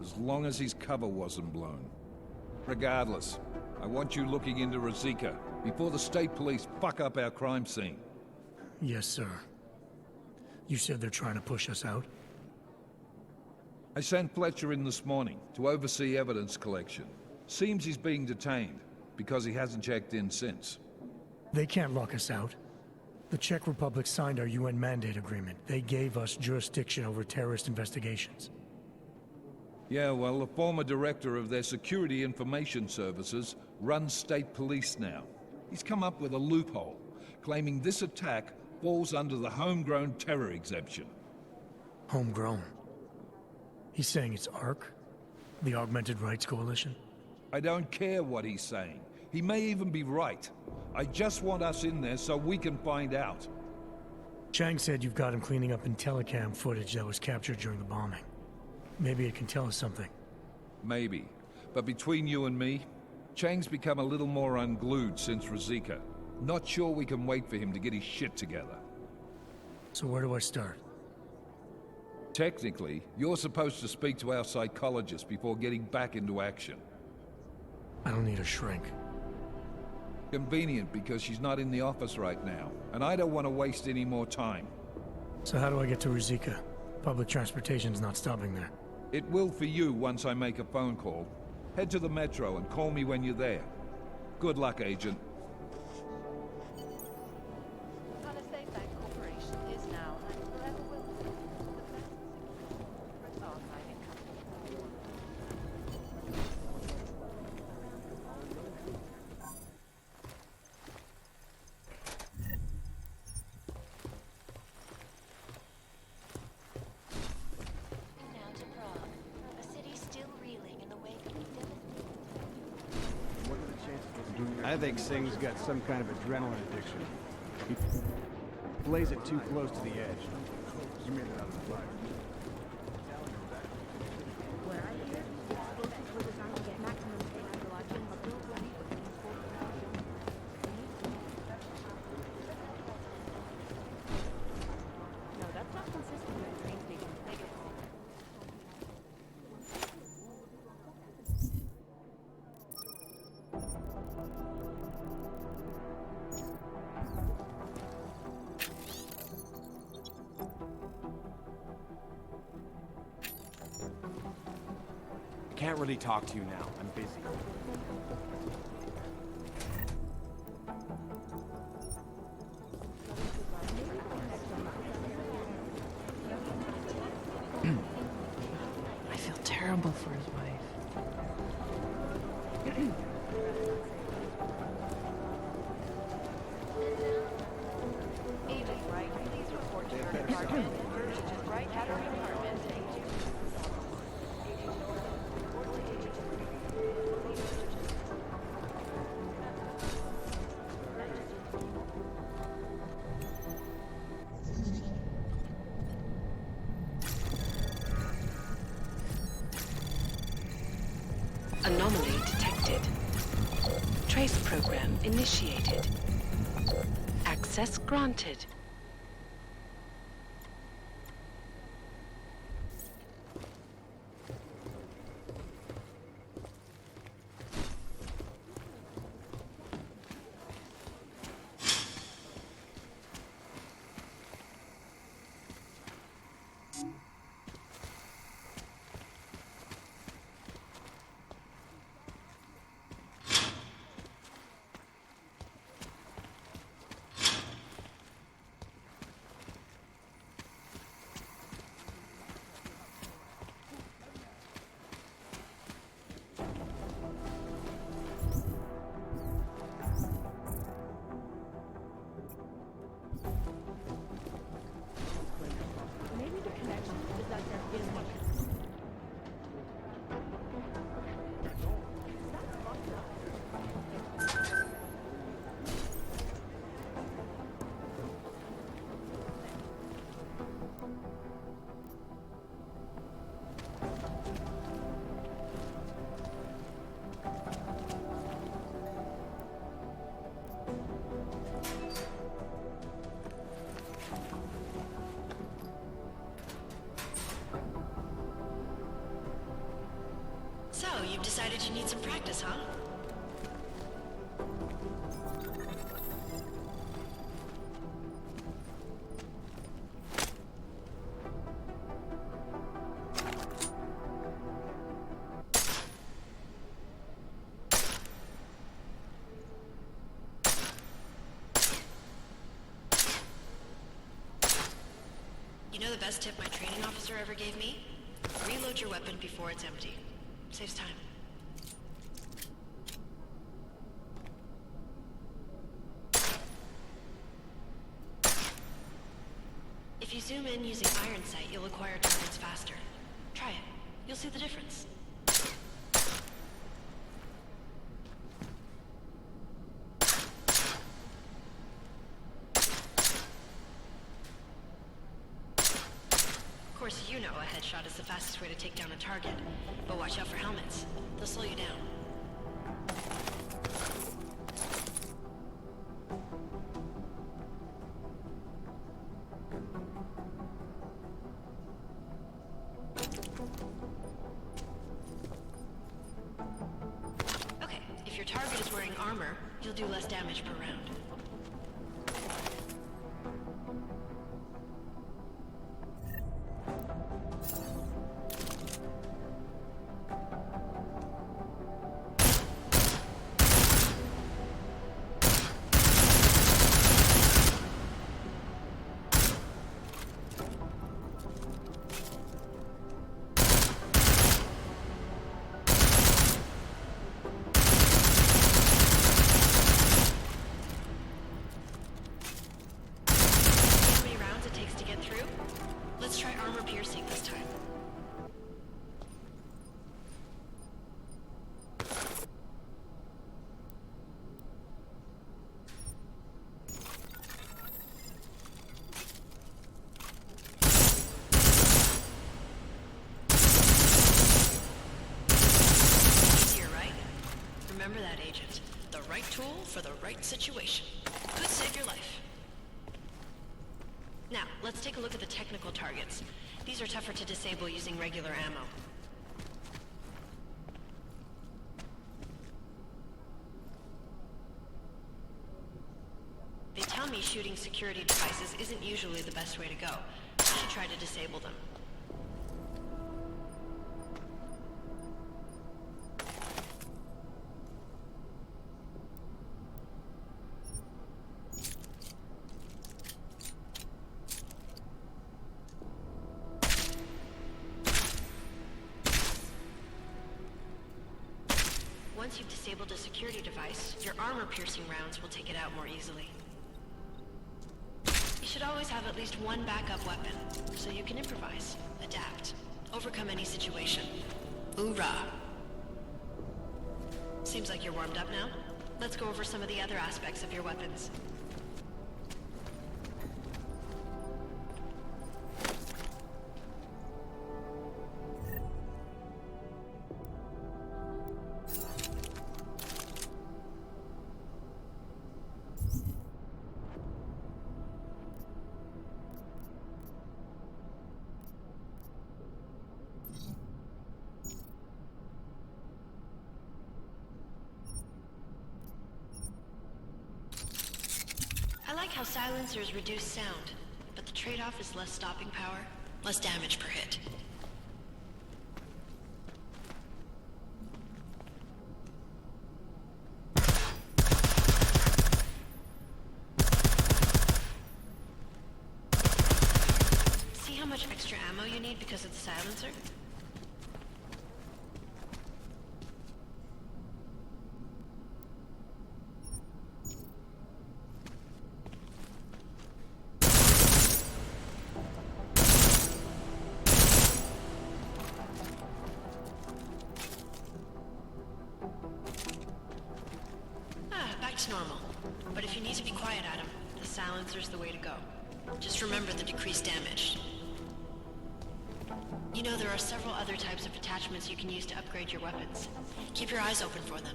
as long as his cover wasn't blown. Regardless, I want you looking into Rosika before the state police fuck up our crime scene. Yes, sir. You said they're trying to push us out? I sent Fletcher in this morning to oversee evidence collection. Seems he's being detained because he hasn't checked in since. They can't lock us out. The Czech Republic signed our UN mandate agreement. They gave us jurisdiction over terrorist investigations. Yeah, well, the former director of their security information services runs state police now. He's come up with a loophole, claiming this attack falls under the homegrown terror exemption. Homegrown? He's saying it's ARC? The Augmented Rights Coalition? I don't care what he's saying. He may even be right. I just want us in there so we can find out. Chang said you've got him cleaning up Intellicam footage that was captured during the bombing. Maybe it can tell us something. Maybe. But between you and me, Chang's become a little more unglued since Rosika. Not sure we can wait for him to get his shit together. So where do I start? Technically, you're supposed to speak to our psychologist before getting back into action. I don't need a shrink. Convenient because she's not in the office right now, and I don't want to waste any more time. So how do I get to Rosika? Public transportation's not stopping there. It will for you once I make a phone call. Head to the metro and call me when you're there. Good luck, Agent. Now to Prague, a city still reeling in the wake of the I think Singh's got some kind of adrenaline addiction. He plays it too close to the edge. You made it out of the fire. What I hear, we're designed to get maximum technology, but we'll run it with No, that's not consistent with the train station. Can't really talk to you now. I'm busy. I feel terrible for his wife. Agent Wright, please report to your department. Agent Wright at our department. Anomaly detected. Trace program initiated. Access granted. Maybe the connection is that there is one. So, you've decided you need some practice, huh? You know the best tip my training officer ever gave me? Reload your weapon before it's empty. Saves time. If you zoom in using iron sight, you'll acquire targets faster. Try it. You'll see the difference. Of course, you know a headshot is the fastest way to take down a target, but watch out for helmets. They'll slow you down. Okay, if your target is wearing armor, you'll do less damage per round. Let's try armor piercing this time. Easier, right? Remember that, Agent. The right tool for the right situation. Could save your life. Now, let's take a look at the technical targets. These are tougher to disable using regular ammo. They tell me shooting security devices isn't usually the best way to go. You should try to disable them. Once you've disabled a security device, your armor-piercing rounds will take it out more easily. You should always have at least one backup weapon, so you can improvise, adapt, overcome any situation. Hoorah! Seems like you're warmed up now. Let's go over some of the other aspects of your weapons. I like how silencers reduce sound, but the trade-off is less stopping power, less damage per hit. See how much extra ammo you need because of the silencer? Back to normal. But if you need to be quiet, Adam, the silencer's the way to go. Just remember the decreased damage. You know, there are several other types of attachments you can use to upgrade your weapons. Keep your eyes open for them.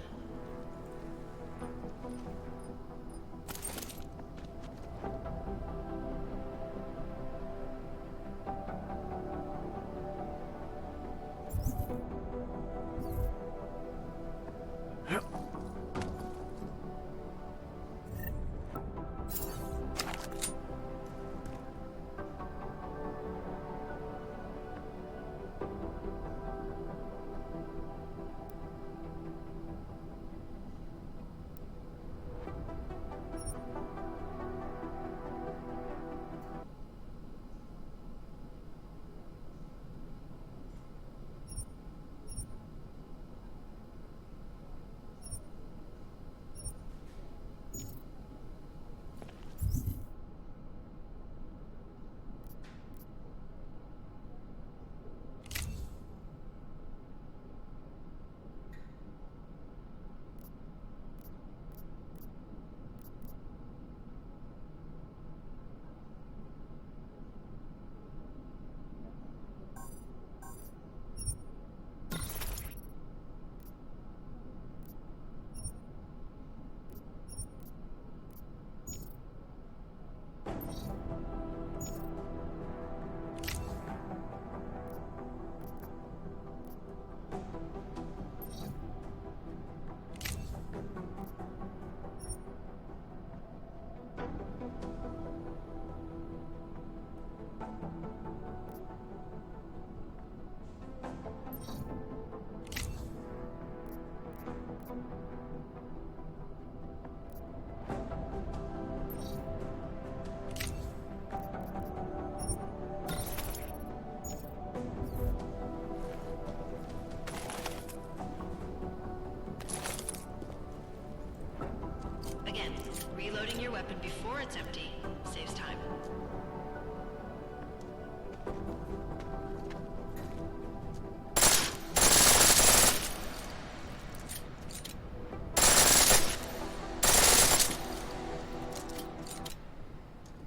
Reloading your weapon before it's empty saves time.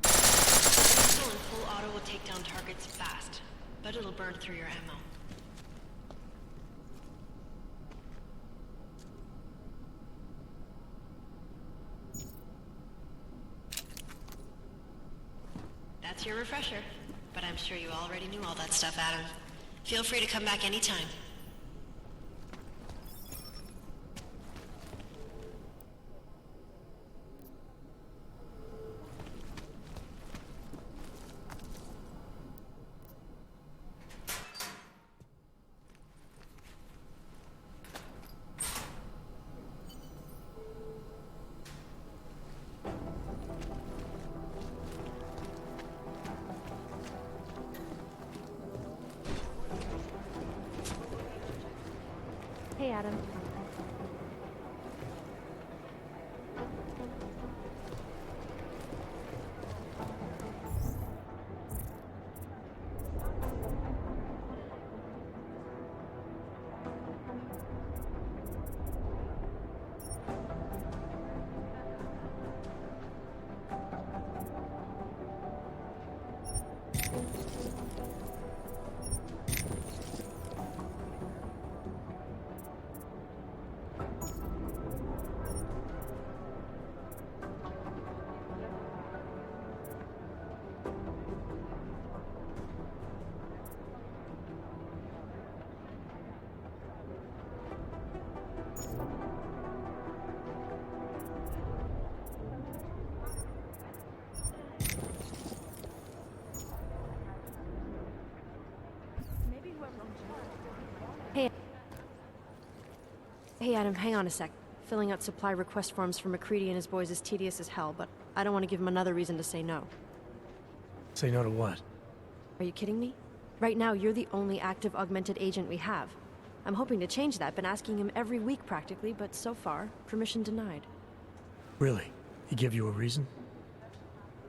Pistol in full auto will take down targets fast, but it'll burn through your ammo. That's your refresher, but I'm sure you already knew all that stuff, Adam. Feel free to come back anytime. Hey, Adam. Hey, Adam, hang on a sec. Filling out supply request forms for McCready and his boys is tedious as hell, but I don't want to give him another reason to say no. Say no to what? Are you kidding me? Right now, you're the only active augmented agent we have. I'm hoping to change that, been asking him every week practically, but so far, permission denied. Really? He give you a reason?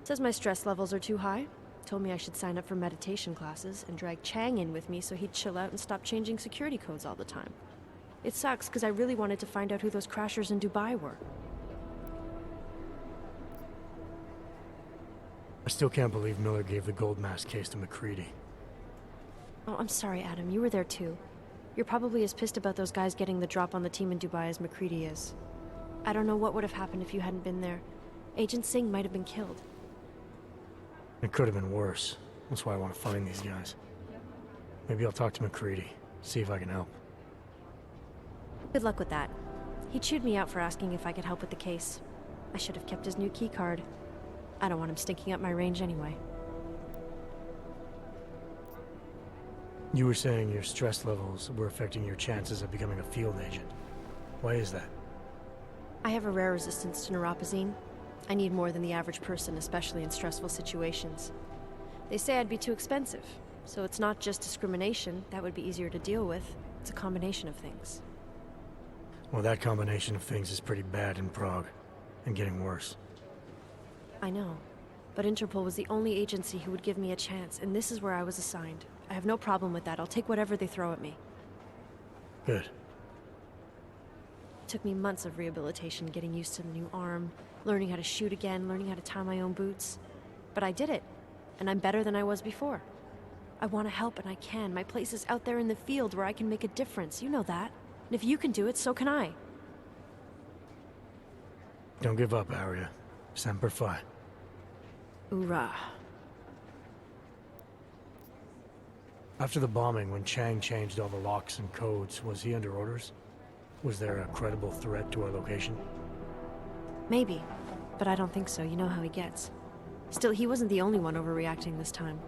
Says my stress levels are too high. Told me I should sign up for meditation classes and drag Chang in with me so he'd chill out and stop changing security codes all the time. It sucks because I really wanted to find out who those crashers in Dubai were. I still can't believe Miller gave the gold mask case to McCready. Oh, I'm sorry, Adam. You were there too. You're probably as pissed about those guys getting the drop on the team in Dubai as McCready is. I don't know what would have happened if you hadn't been there. Agent Singh might have been killed. It could have been worse. That's why I want to find these guys. Maybe I'll talk to McCready, see if I can help. Good luck with that. He chewed me out for asking if I could help with the case. I should have kept his new key card. I don't want him stinking up my range anyway. You were saying your stress levels were affecting your chances of becoming a field agent. Why is that? I have a rare resistance to neuropazine. I need more than the average person, especially in stressful situations. They say I'd be too expensive, so it's not just discrimination. That would be easier to deal with. It's a combination of things. Well, that combination of things is pretty bad in Prague, and getting worse. I know, but Interpol was the only agency who would give me a chance, and this is where I was assigned. I have no problem with that. I'll take whatever they throw at me. Good. It took me months of rehabilitation, getting used to the new arm, learning how to shoot again, learning how to tie my own boots. But I did it, and I'm better than I was before. I want to help, and I can. My place is out there in the field where I can make a difference. You know that. And if you can do it, so can I. Don't give up, Arya. Semper Fi. Hoorah. After the bombing, when Chang changed all the locks and codes, was he under orders? Was there a credible threat to our location? Maybe, but I don't think so. You know how he gets. Still, he wasn't the only one overreacting this time.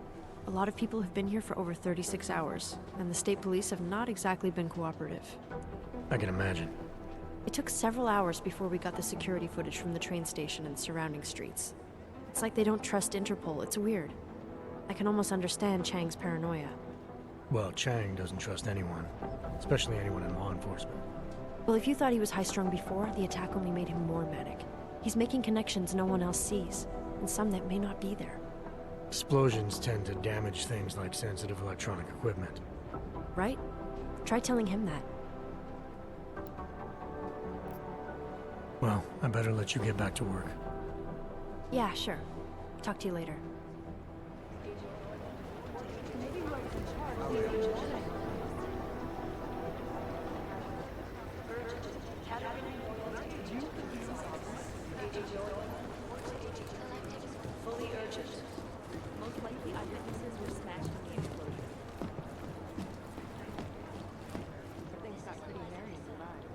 A lot of people have been here for over 36 hours, and the state police have not exactly been cooperative. I can imagine. It took several hours before we got the security footage from the train station and surrounding streets. It's like they don't trust Interpol. It's weird. I can almost understand Chang's paranoia. Well, Chang doesn't trust anyone, especially anyone in law enforcement. Well, if you thought he was high-strung before, the attack only made him more manic. He's making connections no one else sees, and some that may not be there. Explosions tend to damage things like sensitive electronic equipment. Right? Try telling him that. Well, I better let you get back to work. Yeah, sure. Talk to you later. Fully urgent. Most likely eyewitnesses were smashed in the explosion. Things got pretty hairy in the line.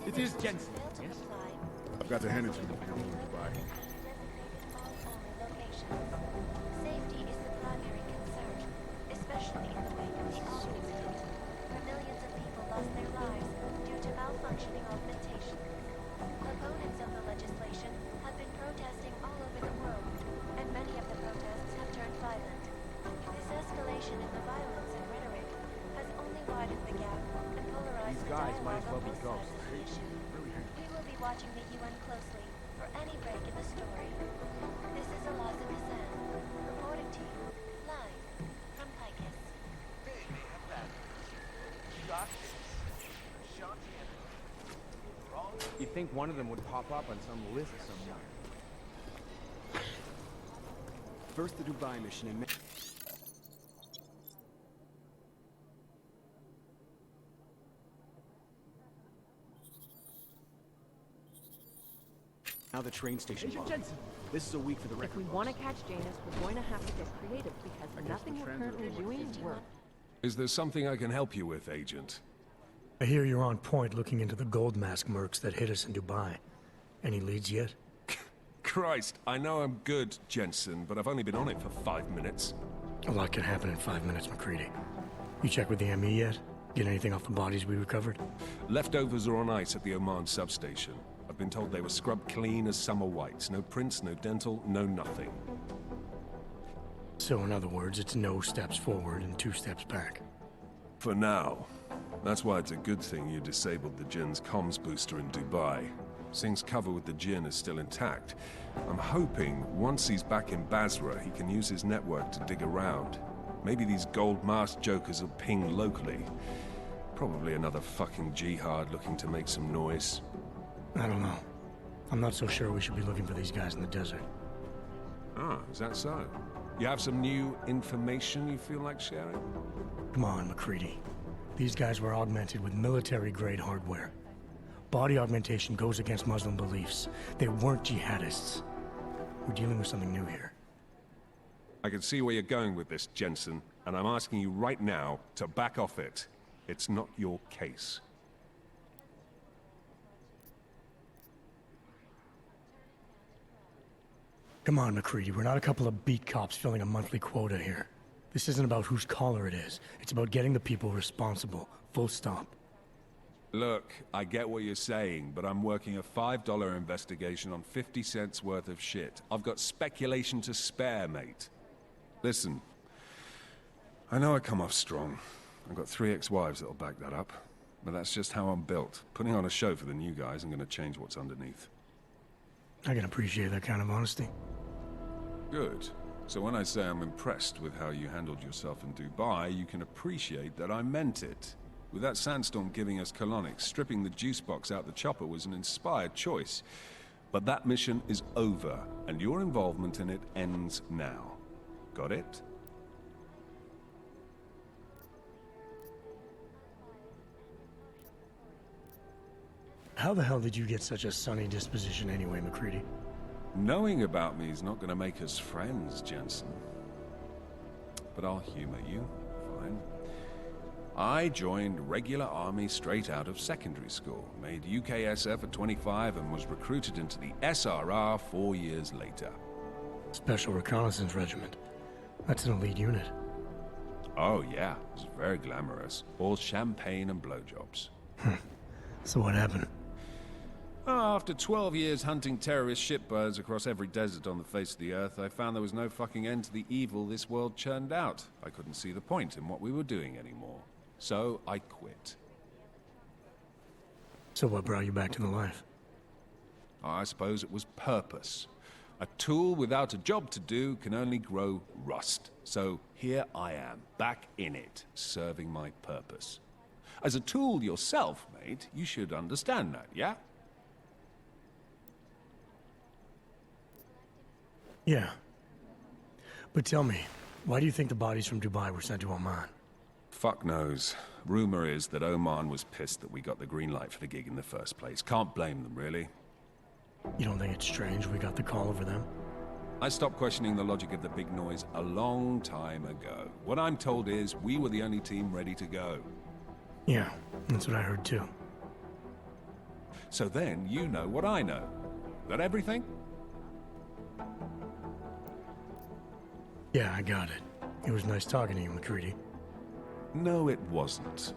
It is Jensen, yes? I've got to hand it to you if you're willing to buy. Safety is the primary concern, especially in the wake of the August hit, where millions of people lost their lives due to malfunctioning augmentation. Opponents of the legislation have been protesting all over the world, and many of the protests have turned violent. This escalation in the violence and rhetoric has only widened the gap and polarized These the guys might dialogue as well on be both sides of the ghosts. issue. We will be watching the UN closely for any break in the story. This is Eliza Kazan, reporting to you, live, from Picus. You'd think one of them would pop up on some list somewhere. First the Dubai mission and now the train station Agent bomb. Jensen. This is a week for the If record we books. want to catch Janus, we're going to have to get creative because nothing we're currently doing works. Is there something I can help you with, Agent? I hear you're on point looking into the gold mask mercs that hit us in Dubai. Any leads yet? Christ, I know I'm good, Jensen, but I've only been on it for 5 minutes. A lot can happen in 5 minutes, McCready. You check with the ME yet? Get anything off the bodies we recovered? Leftovers are on ice at the Oman substation. I've been told they were scrubbed clean as summer whites. No prints, no dental, no nothing. So in other words, it's no steps forward and 2 steps back. For now. That's why it's a good thing you disabled the Jinn's comms booster in Dubai. Singh's cover with the Jinn is still intact. I'm hoping once he's back in Basra, he can use his network to dig around. Maybe these gold mask jokers will ping locally. Probably another fucking jihad looking to make some noise. I don't know. I'm not so sure we should be looking for these guys in the desert. Ah, is that so? You have some new information you feel like sharing? Come on, McCready. These guys were augmented with military-grade hardware. Body augmentation goes against Muslim beliefs. They weren't jihadists. We're dealing with something new here. I can see where you're going with this, Jensen, and I'm asking you right now to back off it. It's not your case. Come on, McCready. We're not a couple of beat cops filling a monthly quota here. This isn't about whose collar it is. It's about getting the people responsible. Full stop. Look, I get what you're saying, but I'm working a $5 investigation on 50 cents worth of shit. I've got speculation to spare, mate. Listen, I know I come off strong. I've got 3 ex-wives that'll back that up. But that's just how I'm built. Putting on a show for the new guys, I'm gonna change what's underneath. I can appreciate that kind of honesty. Good. So when I say I'm impressed with how you handled yourself in Dubai, you can appreciate that I meant it. With that sandstorm giving us colonics, stripping the juice box out the chopper was an inspired choice. But that mission is over, and your involvement in it ends now. Got it? How the hell did you get such a sunny disposition anyway, McCready? Knowing about me is not going to make us friends, Jensen. But I'll humor you. Fine. I joined regular army straight out of secondary school, made UKSF at 25 and was recruited into the SRR 4 years later. Special Reconnaissance Regiment. That's an elite unit. Oh yeah, it was very glamorous. All champagne and blowjobs. So what happened? After 12 years hunting terrorist shitbirds across every desert on the face of the earth, I found there was no fucking end to the evil this world churned out. I couldn't see the point in what we were doing anymore. So I quit. So what brought you back to the life? I suppose it was purpose. A tool without a job to do can only grow rust. So here I am, back in it, serving my purpose. As a tool yourself, mate, you should understand that, yeah? Yeah. But tell me, why do you think the bodies from Dubai were sent to Oman? Fuck knows. Rumor is that Oman was pissed that we got the green light for the gig in the first place. Can't blame them, really. You don't think it's strange we got the call over them? I stopped questioning the logic of the big noise a long time ago. What I'm told is we were the only team ready to go. Yeah, that's what I heard too. So then you know what I know. That everything? Yeah, I got it. It was nice talking to you, McCready. No, it wasn't.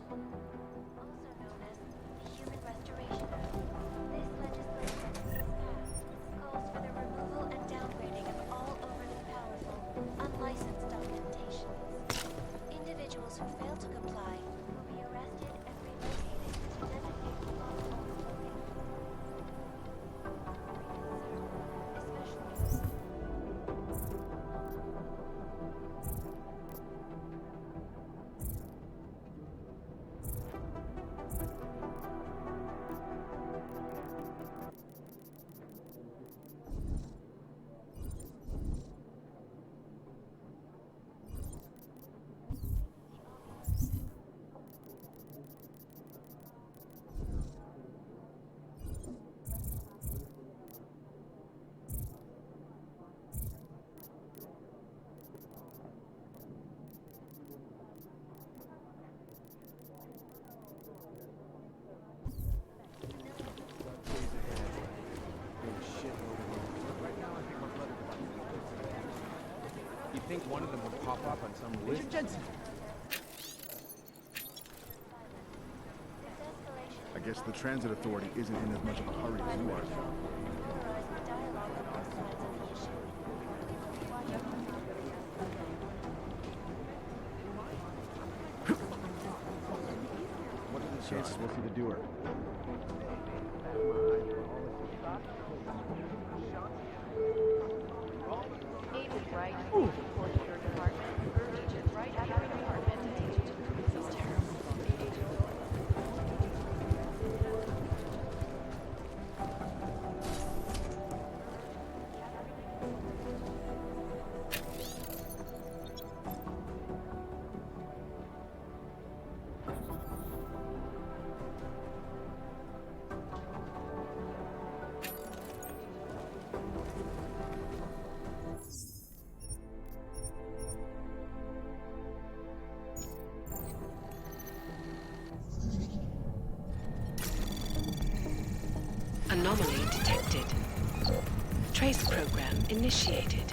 You think one of them would pop up on some list? Agent Jensen! I guess the transit authority isn't in as much of a hurry as you are. What are the chances we'll see the doer? Agent Wright, report to your department. Agent Wright, at your department. This is terrible. Anomaly detected. Trace program initiated.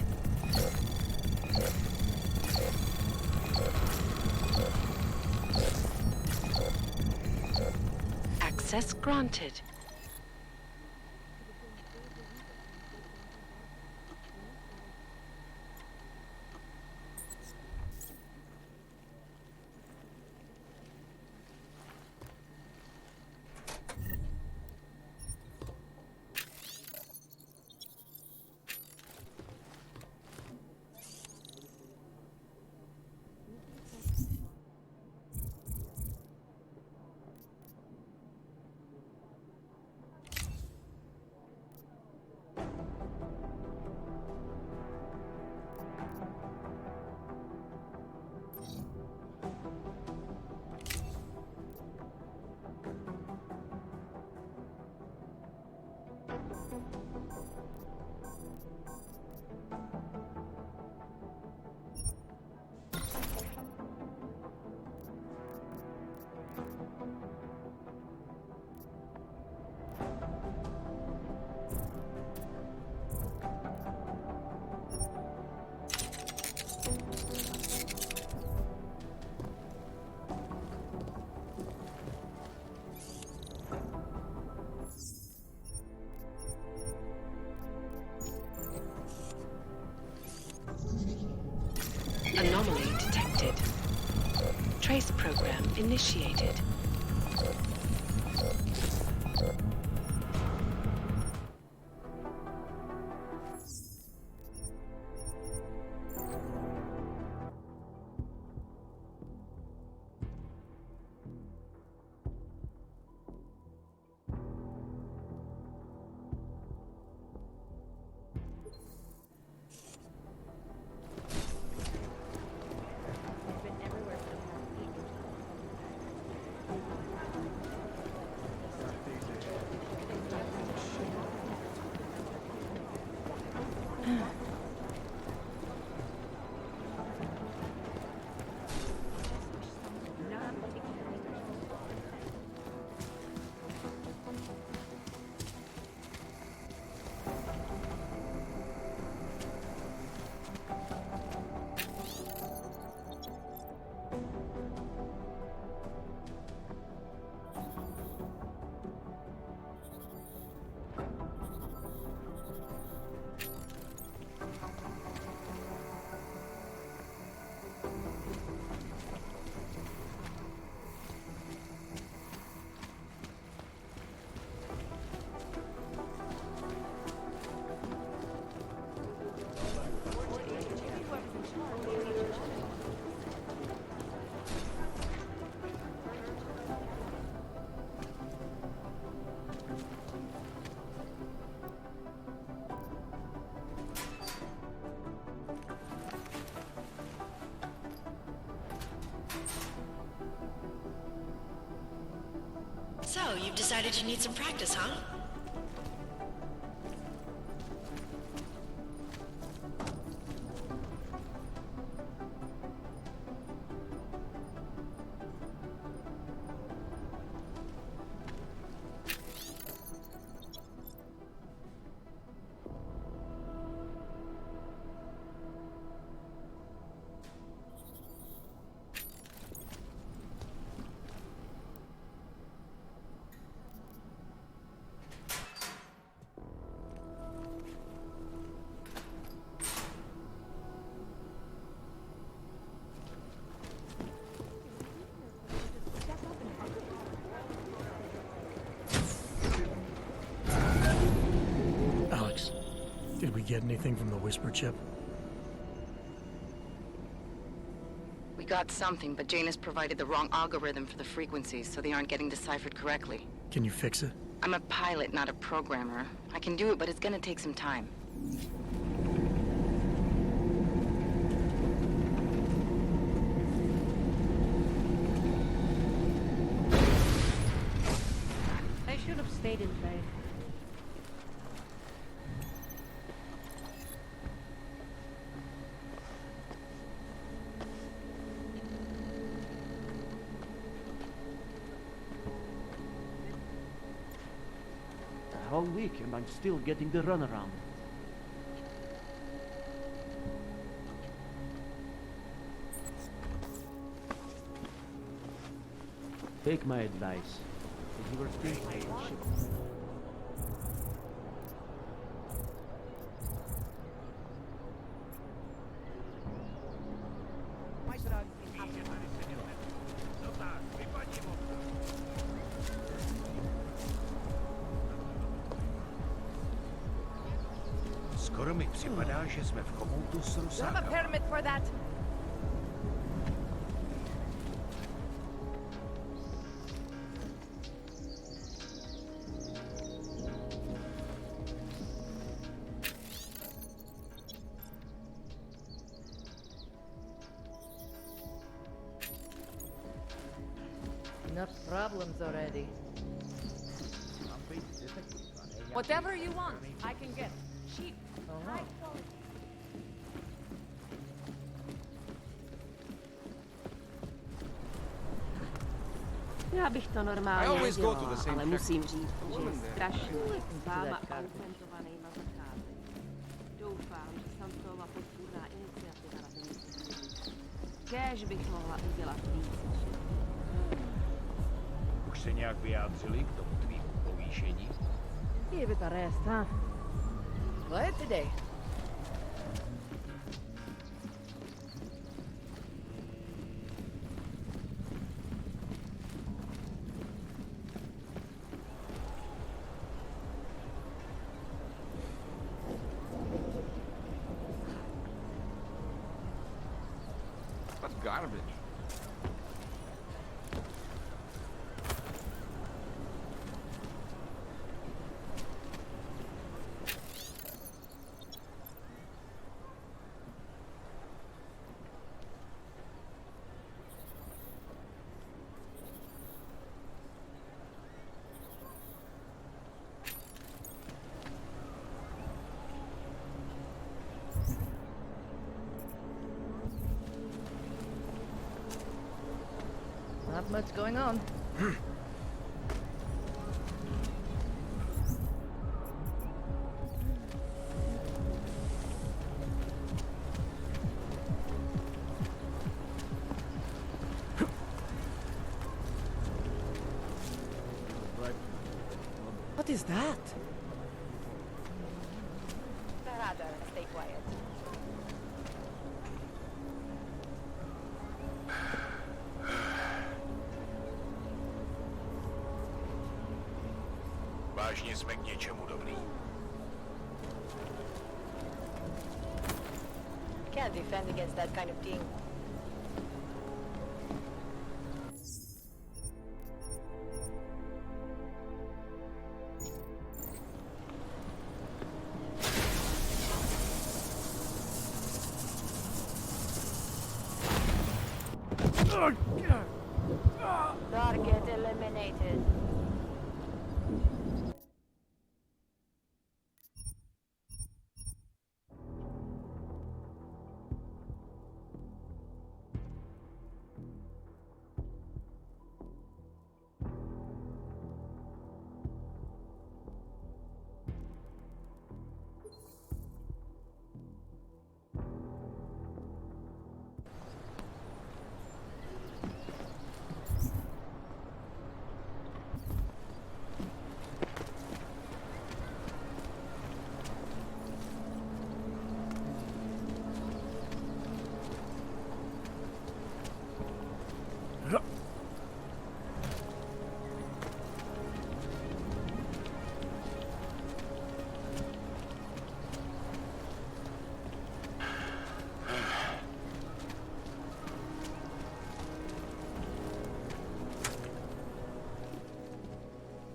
Access granted. initiated. So, you've decided you need some practice, huh? Alex, did we get anything from the Whisper chip? We got something, but Janus provided the wrong algorithm for the frequencies, so they aren't getting deciphered correctly. Can you fix it? I'm a pilot, not a programmer. I can do it, but it's gonna take some time. I should have stayed in bed. A whole week and I'm still getting the runaround. Take my advice. If you were thinking of ship. Skoro mi připadá, že jsme v komoutu s You have a Rusákama. permit for that? Enough problems already. Whatever you want, I can get. Cheap, high quality. Já bych to I normálně always go to nedělala, the same ale check. musím říct, že je Woman there. strašný s váma That card. aumentovanýma zacházení. Doufám, že Santova podpůrná iniciativa na to myslí. Kéž bych mohla udělat víc. Už se nějak vyjádřili k tomu tvýmu povýšení? Give it a rest, huh? What today? garbage. Not much going on. What is that? Rather, stay quiet. Vážně jsme k něčemu dobrý. Can't defend against that kind of thing. Target eliminated.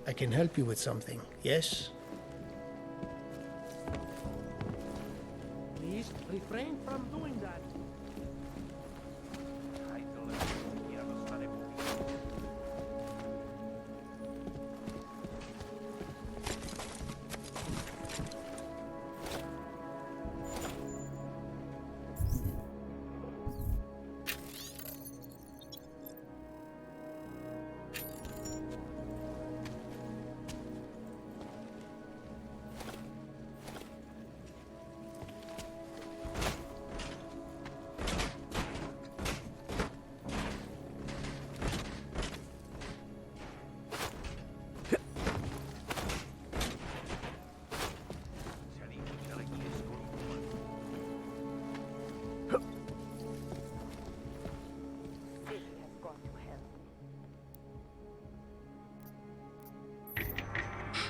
I can help you with something, yes? Please refrain from doing that.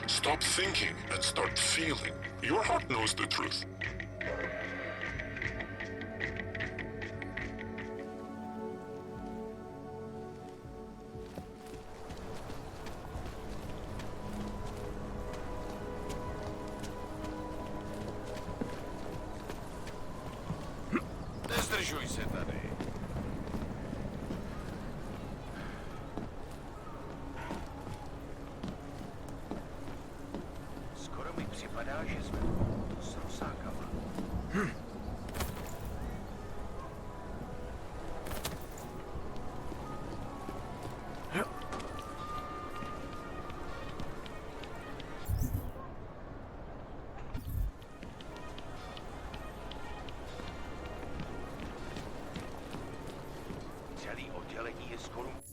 Stop thinking and start feeling. Your heart knows the truth. Nezdržuj se tady. Skoro mi připadá, že jsme s rusákama. Celý oddělení je skorumpované.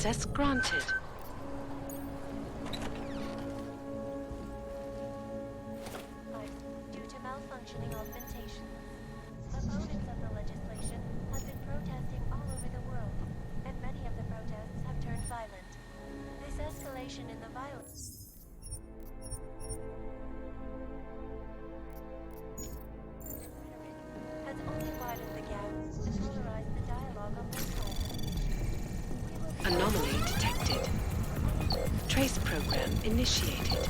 Access granted. Due to malfunctioning augmentations, opponents of the legislation have been protesting all over the world, and many of the protests have turned violent. This escalation in the violence has only widened the gap and polarized the dialogue on both sides. Anomaly detected. Trace program initiated.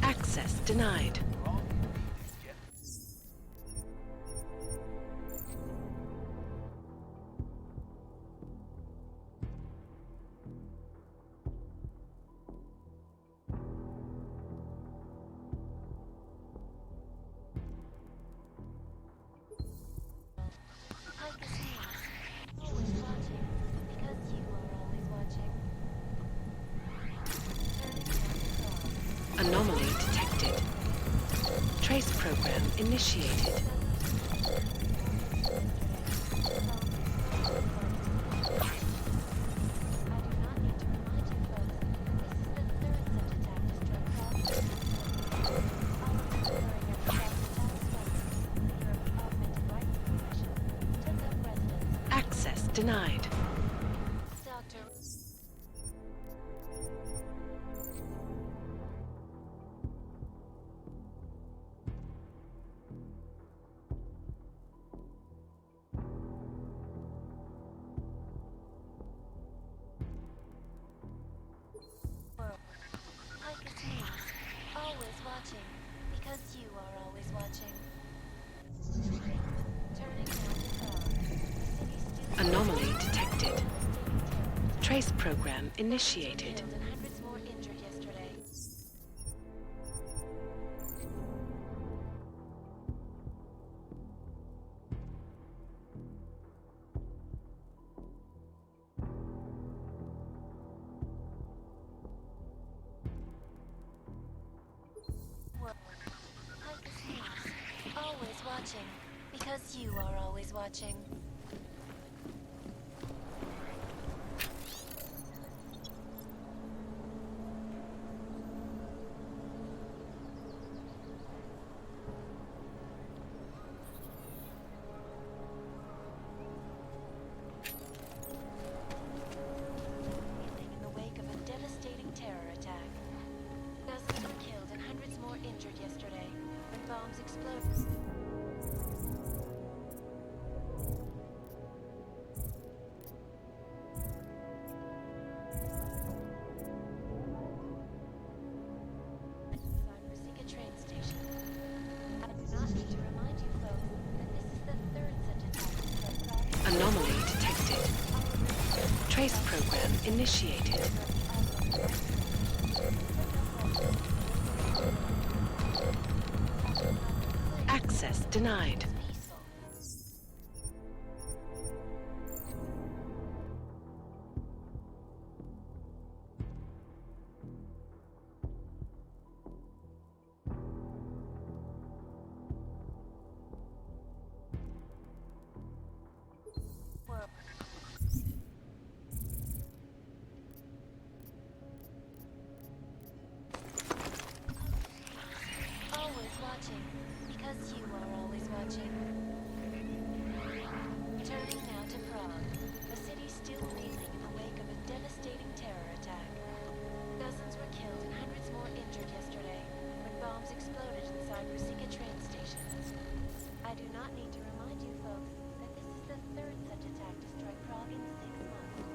Access denied. Anomaly detected. Trace program initiated. Access denied. Always watching, because you are always watching. Turning now to Prague. The city still Anomaly detected. Trace program initiated. killed and hundreds more injured yesterday. Always watching, because you are always watching. In the wake of a devastating terror attack. Dozens were killed and hundreds more injured yesterday when bombs exploded. Train station. I do not need to remind you folks that this is the third such attack. Anomaly detected. Trace program initiated. Access denied. Always watching, because you are always watching. Turning now to Prague, a city still reeling in the wake of a devastating terror attack. Dozens were killed and hundreds more injured yesterday when bombs exploded inside Rusika train station. I do not need to remind you folks that this is the third such attack to strike Prague in 6 months.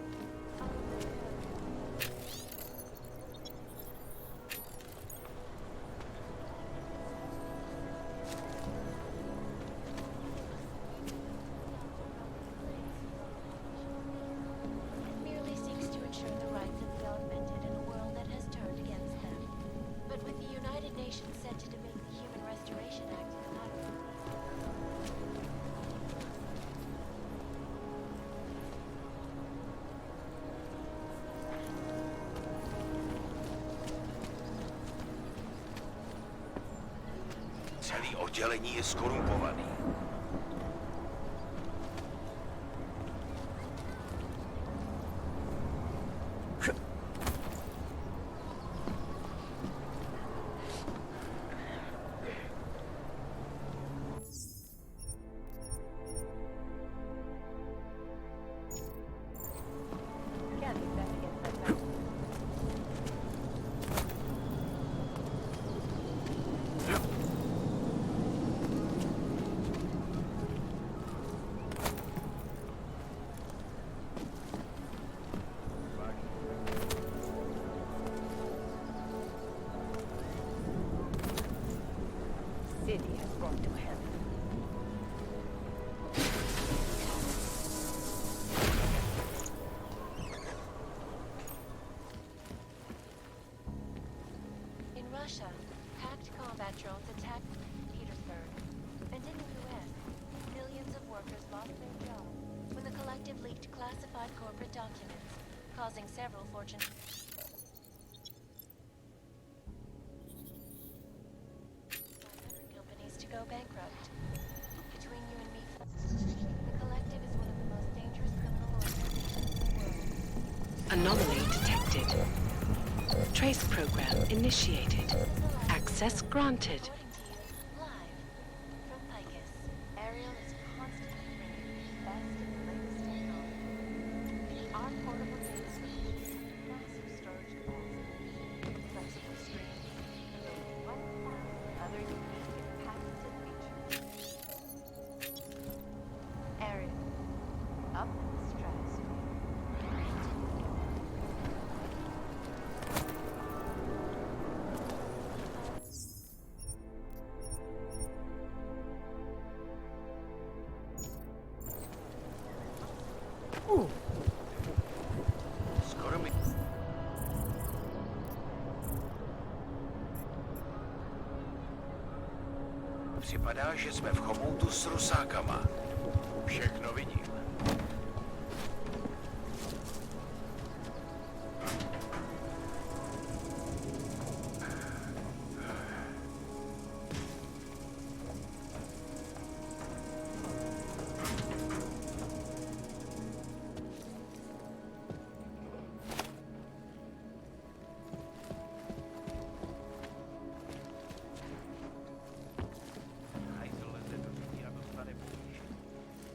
oddělení je skorumpovaný. City has gone to hell. In Russia, hacked combat drones attacked Petersburg. And in the US, millions of workers lost their jobs when the collective leaked classified corporate documents, causing several Fortune companies to go bankrupt. Between you and me, the collective is one of the most dangerous criminal organizations in the world. Anomaly detected. Trace program initiated. Access granted. Live from Picus. Ariel is constantly bringing the best and the latest technology. Our portable data solutions, massive storage capacity, flexible screens, and over 1,000 other unique and patented features. Ariel, up in the stratosphere. Skoro mi... Připadá, že jsme v chomoutu s rusákama. Všechno vidím.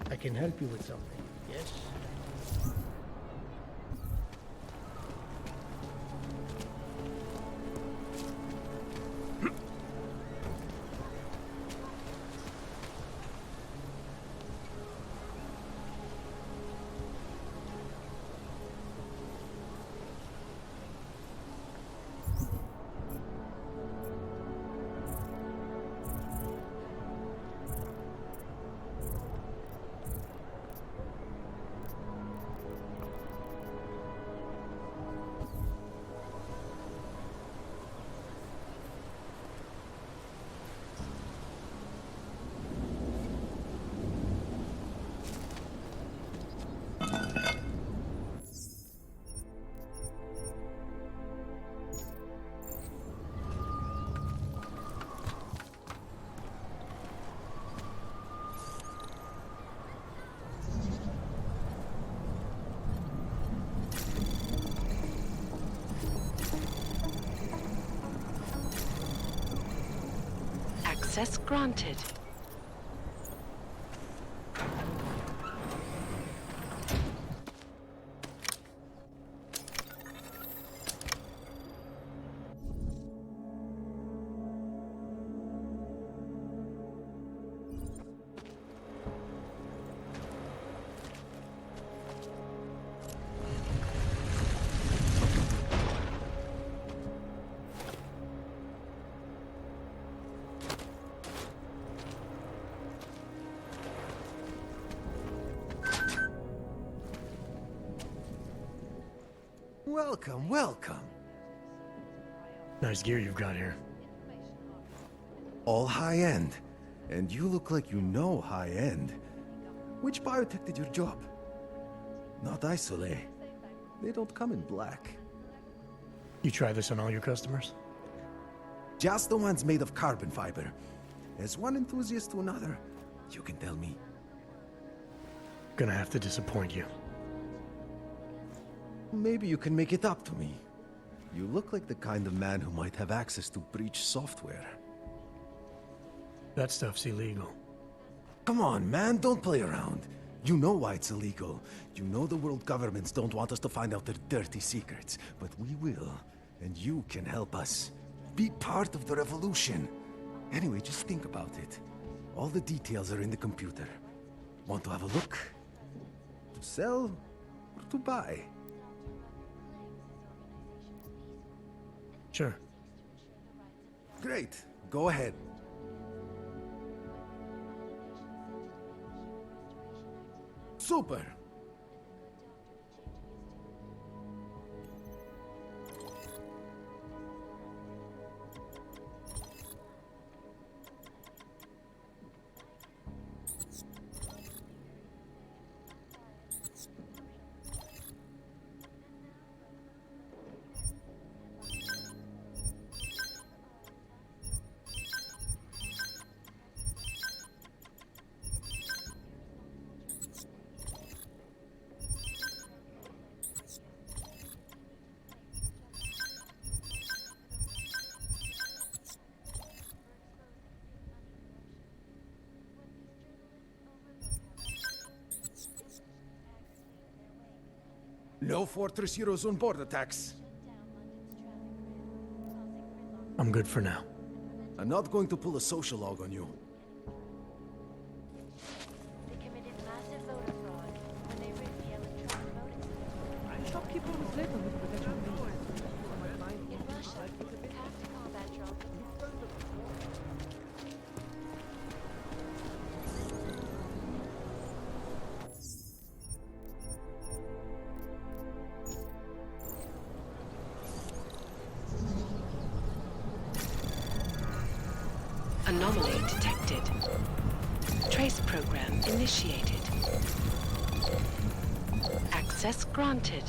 I can help you with something, yes? Access granted. Welcome, welcome. Nice gear you've got here. All high-end. And you look like you know high-end. Which biotech did your job? Not Isolé. They don't come in black. You try this on all your customers? Just the ones made of carbon fiber. As one enthusiast to another, you can tell me. Gonna have to disappoint you. Maybe you can make it up to me. You look like the kind of man who might have access to breach software. That stuff's illegal. Come on, man, don't play around. You know why it's illegal. You know the world governments don't want us to find out their dirty secrets, but we will. And you can help us. Be part of the revolution. Anyway, just think about it. All the details are in the computer. Want to have a look? To sell or to buy? Sure. Great. Go ahead. Super. No Fortress Heroes on board attacks. I'm good for now. I'm not going to pull a social log on you. They committed massive voter fraud when they rigged the electronic voting system. Shopkeeper was later with potential In Russia, path to combat drones. Anomaly detected. Trace program initiated. Access granted.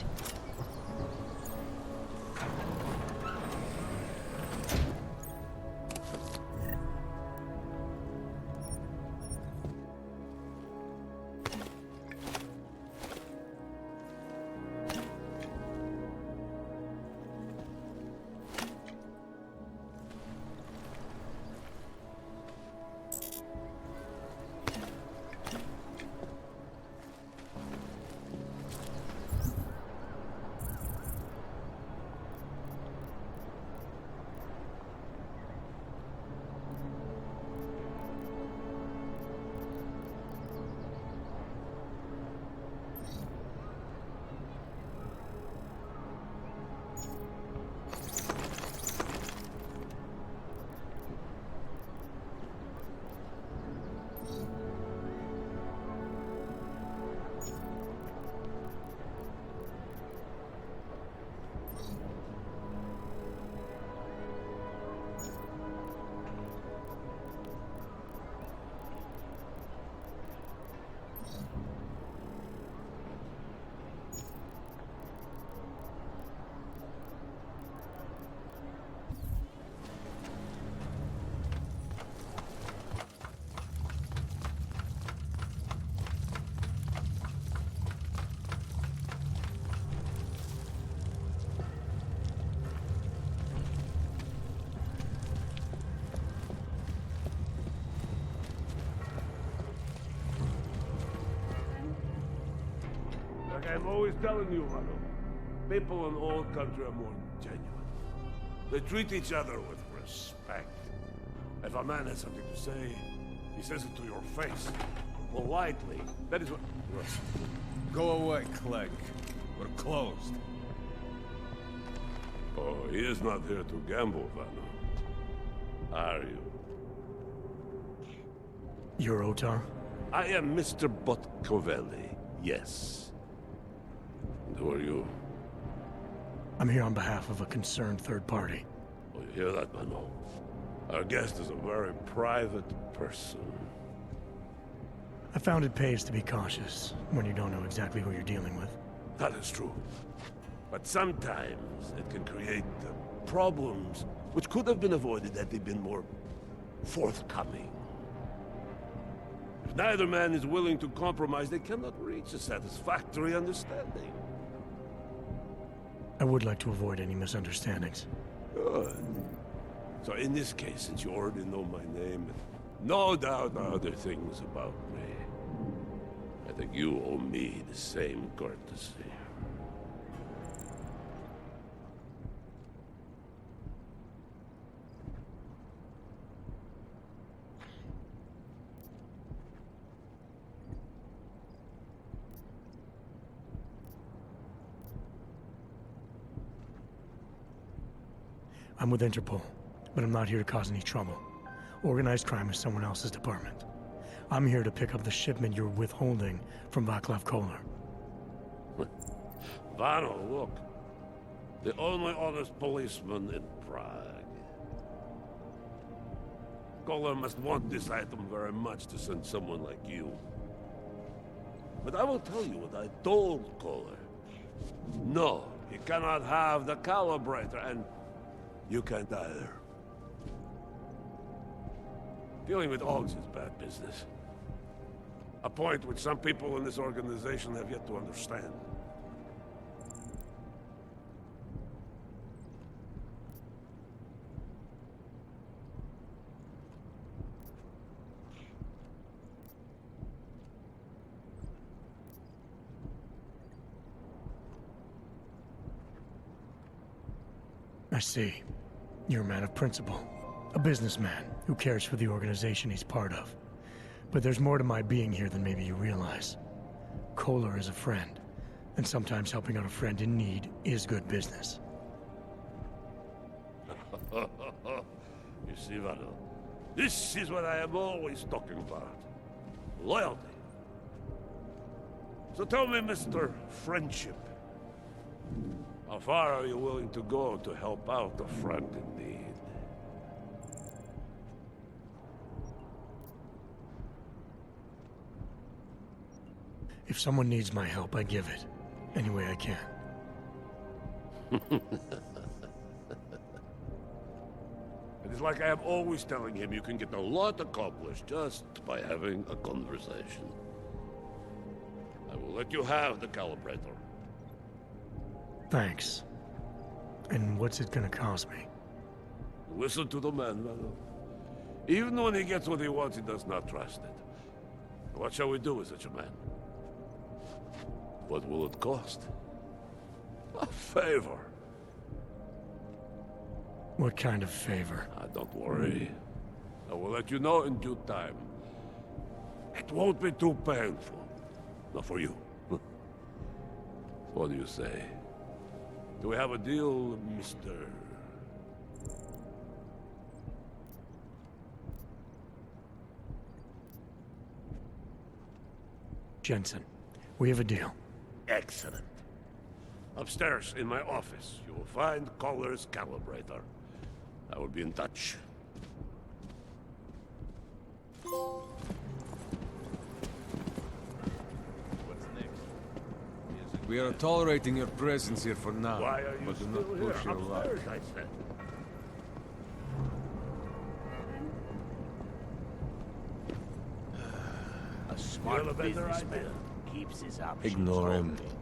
Like I'm always telling you, Rado, people in all country are more genuine. They treat each other with respect. If a man has something to say, he says it to your face. Politely. That is what... Listen. Go away, Clegg. We're closed. Oh, he is not here to gamble, Vano. Are you? You're Otar? I am Mr. Botkovelli, yes. And who are you? I'm here on behalf of a concerned third party. Oh, you hear that, Vano? Our guest is a very private person. I found it pays to be cautious when you don't know exactly who you're dealing with. That is true. But sometimes it can create problems which could have been avoided had they been more forthcoming. If neither man is willing to compromise, they cannot reach a satisfactory understanding. I would like to avoid any misunderstandings. Good. So in this case, since you already know my name, and no doubt other things about me, I think you owe me the same courtesy. I'm with Interpol, but I'm not here to cause any trouble. Organized crime is someone else's department. I'm here to pick up the shipment you're withholding from Václav Koller. Vano, look. The only honest policeman in Prague. Koller must want this item very much to send someone like you. But I will tell you what I told Koller. No, he cannot have the calibrator, and you can't either. Dealing with Augs is bad business. A point which some people in this organization have yet to understand. I see. You're a man of principle. A businessman who cares for the organization he's part of. But there's more to my being here than maybe you realize. Koller is a friend, and sometimes helping out a friend in need is good business. You see, Vano, this is what I am always talking about. Loyalty. So tell me, Mr. Friendship, how far are you willing to go to help out a friend in need? If someone needs my help, I give it. Any way I can. It is like I am always telling him, you can get a lot accomplished just by having a conversation. I will let you have the calibrator. Thanks. And what's it gonna cost me? Listen to the man, Vano. Even when he gets what he wants, he does not trust it. What shall we do with such a man? What will it cost? A favor. What kind of favor? Don't worry. I will let you know in due time. It won't be too painful. Not for you. What do you say? Do we have a deal, Mr. Jensen? We have a deal. Excellent. Upstairs in my office, you will find Koller's calibrator. I will be in touch. We are tolerating your presence here for now. Why are you but do still not here? push your luck. Upstairs, I said. A smart have a better businessman idea? keeps his options Ignore him. open.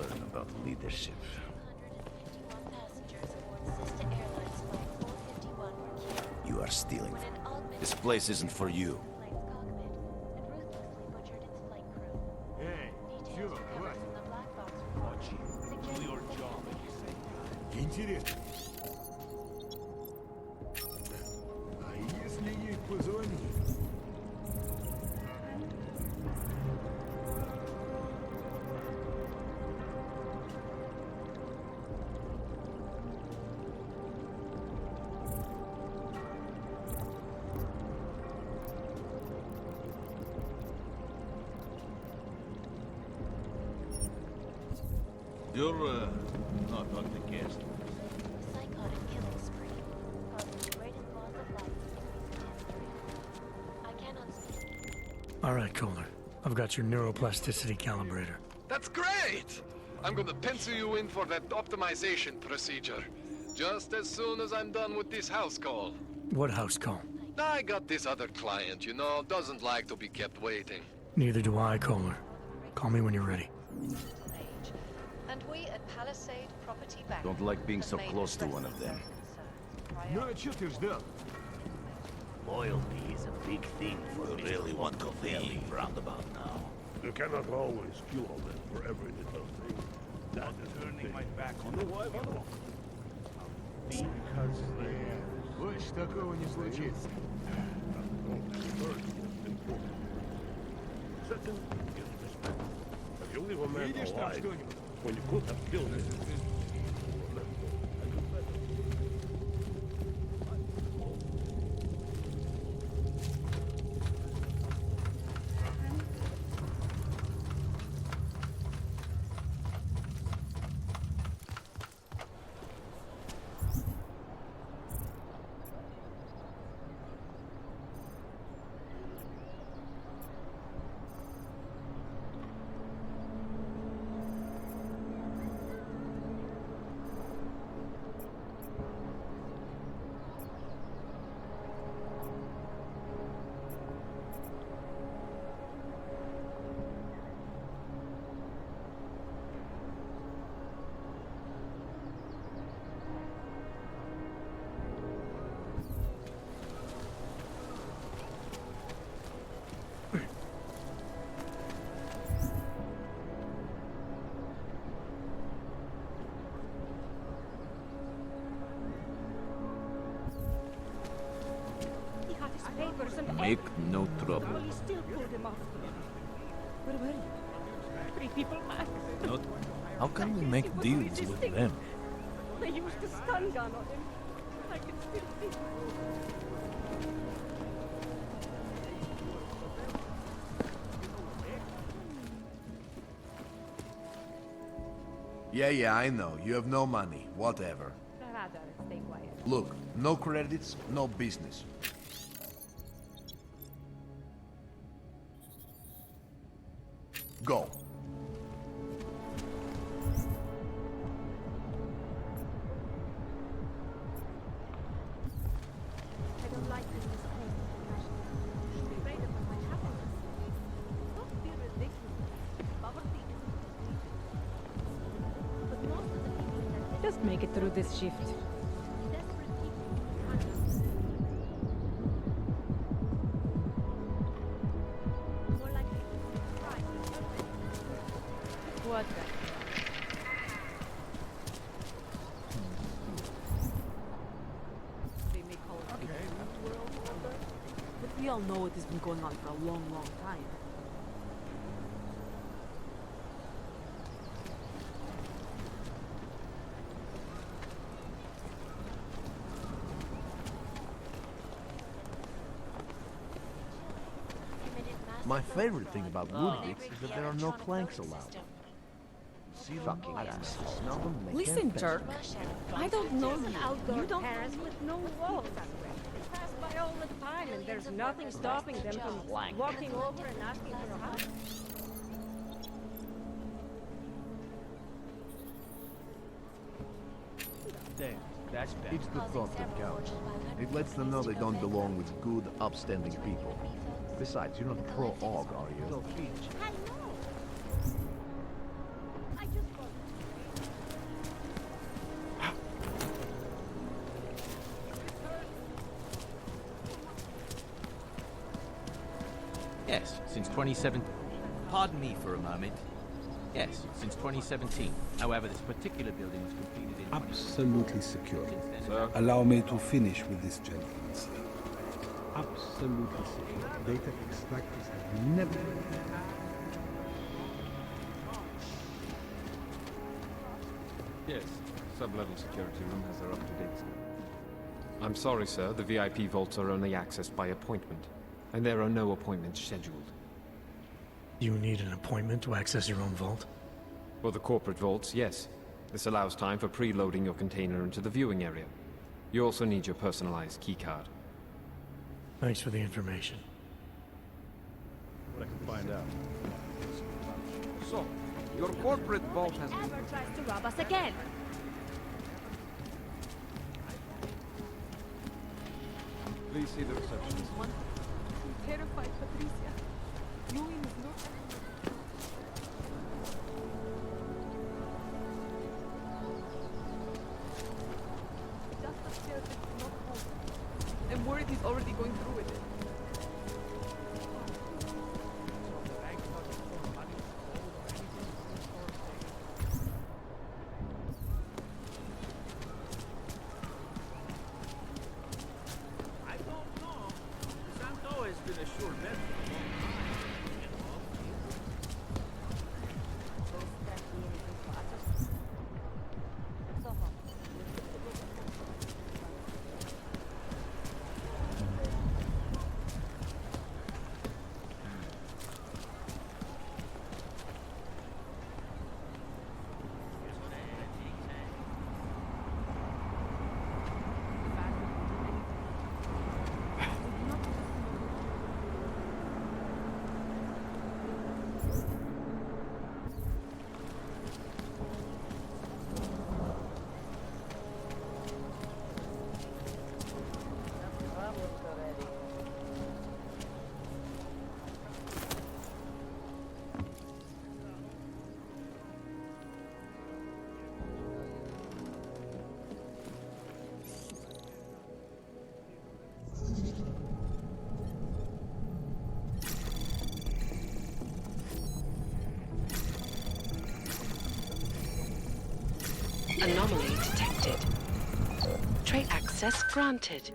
learn about leadership. 151 passengers aboard Sister Airlines Flight 451 were killed. You are stealing. This place isn't for you. Hey, чё, хватит. Молчи. Do your job. Интересно. А если ей позвонить? You're, not on the guest. Psychotic killing spree causing the greatest loss of life in recent history. I cannot speak. All right, Kohler. I've got your neuroplasticity calibrator. That's great! I'm gonna pencil you in for that optimization procedure. Just as soon as I'm done with this house call. What house call? I got this other client, you know, doesn't like to be kept waiting. Neither do I, Kohler. Call me when you're ready. And we at Palisade Property Bank Don't like being so close to one of them. Ну а чё ты ждал? Loyalty is a big thing for me. Really want to leave roundabout now. You cannot always kill them for every little thing. That is turning my back on the wife. Because больше такого не случится. Second, is respect. If you leave a man alive, when you could have killed him. Make no trouble. He still pulled him off. Where were you? 3 people max. Not. How can we make deals with them? They used a stun gun on him. I can still see. Yeah, I know. You have no money. Whatever. Stay quiet. Look, no credits, no business. Go. I don't like this disgrace. Should be afraid of what might happen. Don't be ridiculous. Poverty is but most of the people that just make it through this shift. What the? They may call it but we all know it has been going on for a long, long time. My favorite thing about lunatics is that there are no planks allowed. See fucking assholes. Smell them, they Listen, can't jerk. I don't know you. You don't Paris with no walls. They pass by all the time, and there's nothing stopping them from walking over and asking for a house. Damn, that's bad. It's the thought that counts. It lets them know they don't belong with good, upstanding people. Besides, you're not pro-AUG, are you? I know. I just got Yes, since 2017. Pardon me for a moment. Yes, since 2017. However, this particular building was completed in... Absolutely secure. Allow me to finish with this gentleman, sir. Absolutely secure. Data extractors have never... Yes, sub-level security room has their up-to-date stuff. I'm sorry, sir. The VIP vaults are only accessed by appointment, and there are no appointments scheduled. You need an appointment to access your own vault? For the corporate vaults, yes. This allows time for preloading your container into the viewing area. You also need your personalized keycard. Thanks for the information. What I can find out. So, your corporate vault has been... Whoever tries to rob us again. Please see the receptionist. I'm terrified, Patricia. Louis is not... Just upstairs, it's not home. I'm worried he's already going through with it. I don't know. Santo has been a sure bet for a long Anomaly detected. Tray access granted.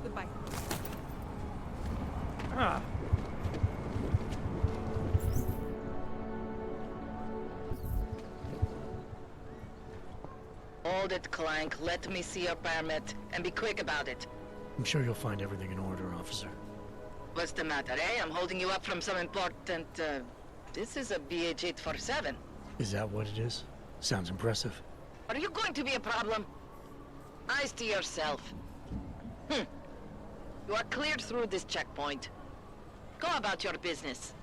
Goodbye. Ah. Hold it, Clank. Let me see your permit. And be quick about it. I'm sure you'll find everything in order, officer. What's the matter, eh? I'm holding you up from some important, This is a BH-847. Is that what it is? Sounds impressive. Are you going to be a problem? Eyes to yourself. You are cleared through this checkpoint. Go about your business.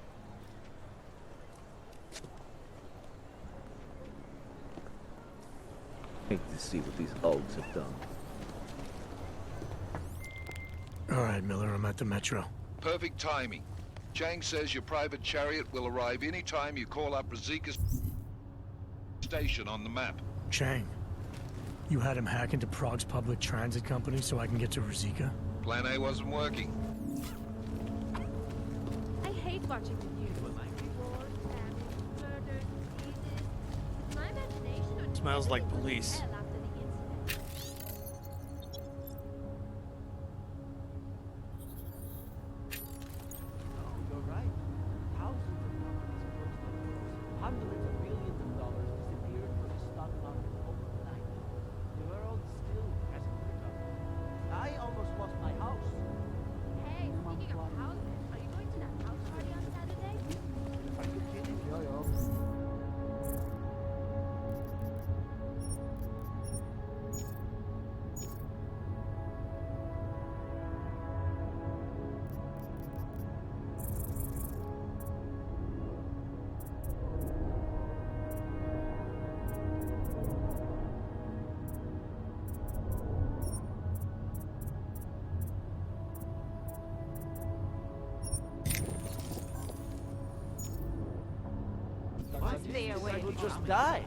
Hate to see what these Ulgs have done. All right, Miller, I'm at the Metro. Perfect timing. Chang says your private chariot will arrive any time you call up Rizika's station on the map. Chang, you had him hack into Prague's public transit company so I can get to Rizika? Plan A wasn't working. I hate watching the news. Wars, famine, murders, diseases. It's my imagination or Smells like police. hell after the incident. You're right. Thousands of companies closed their doors. Hundreds of billions of dollars disappeared from the stock market overnight. The world still hasn't recovered. I almost lost my house. Hey, speaking of houses, are you going Stay away I will from just me. die.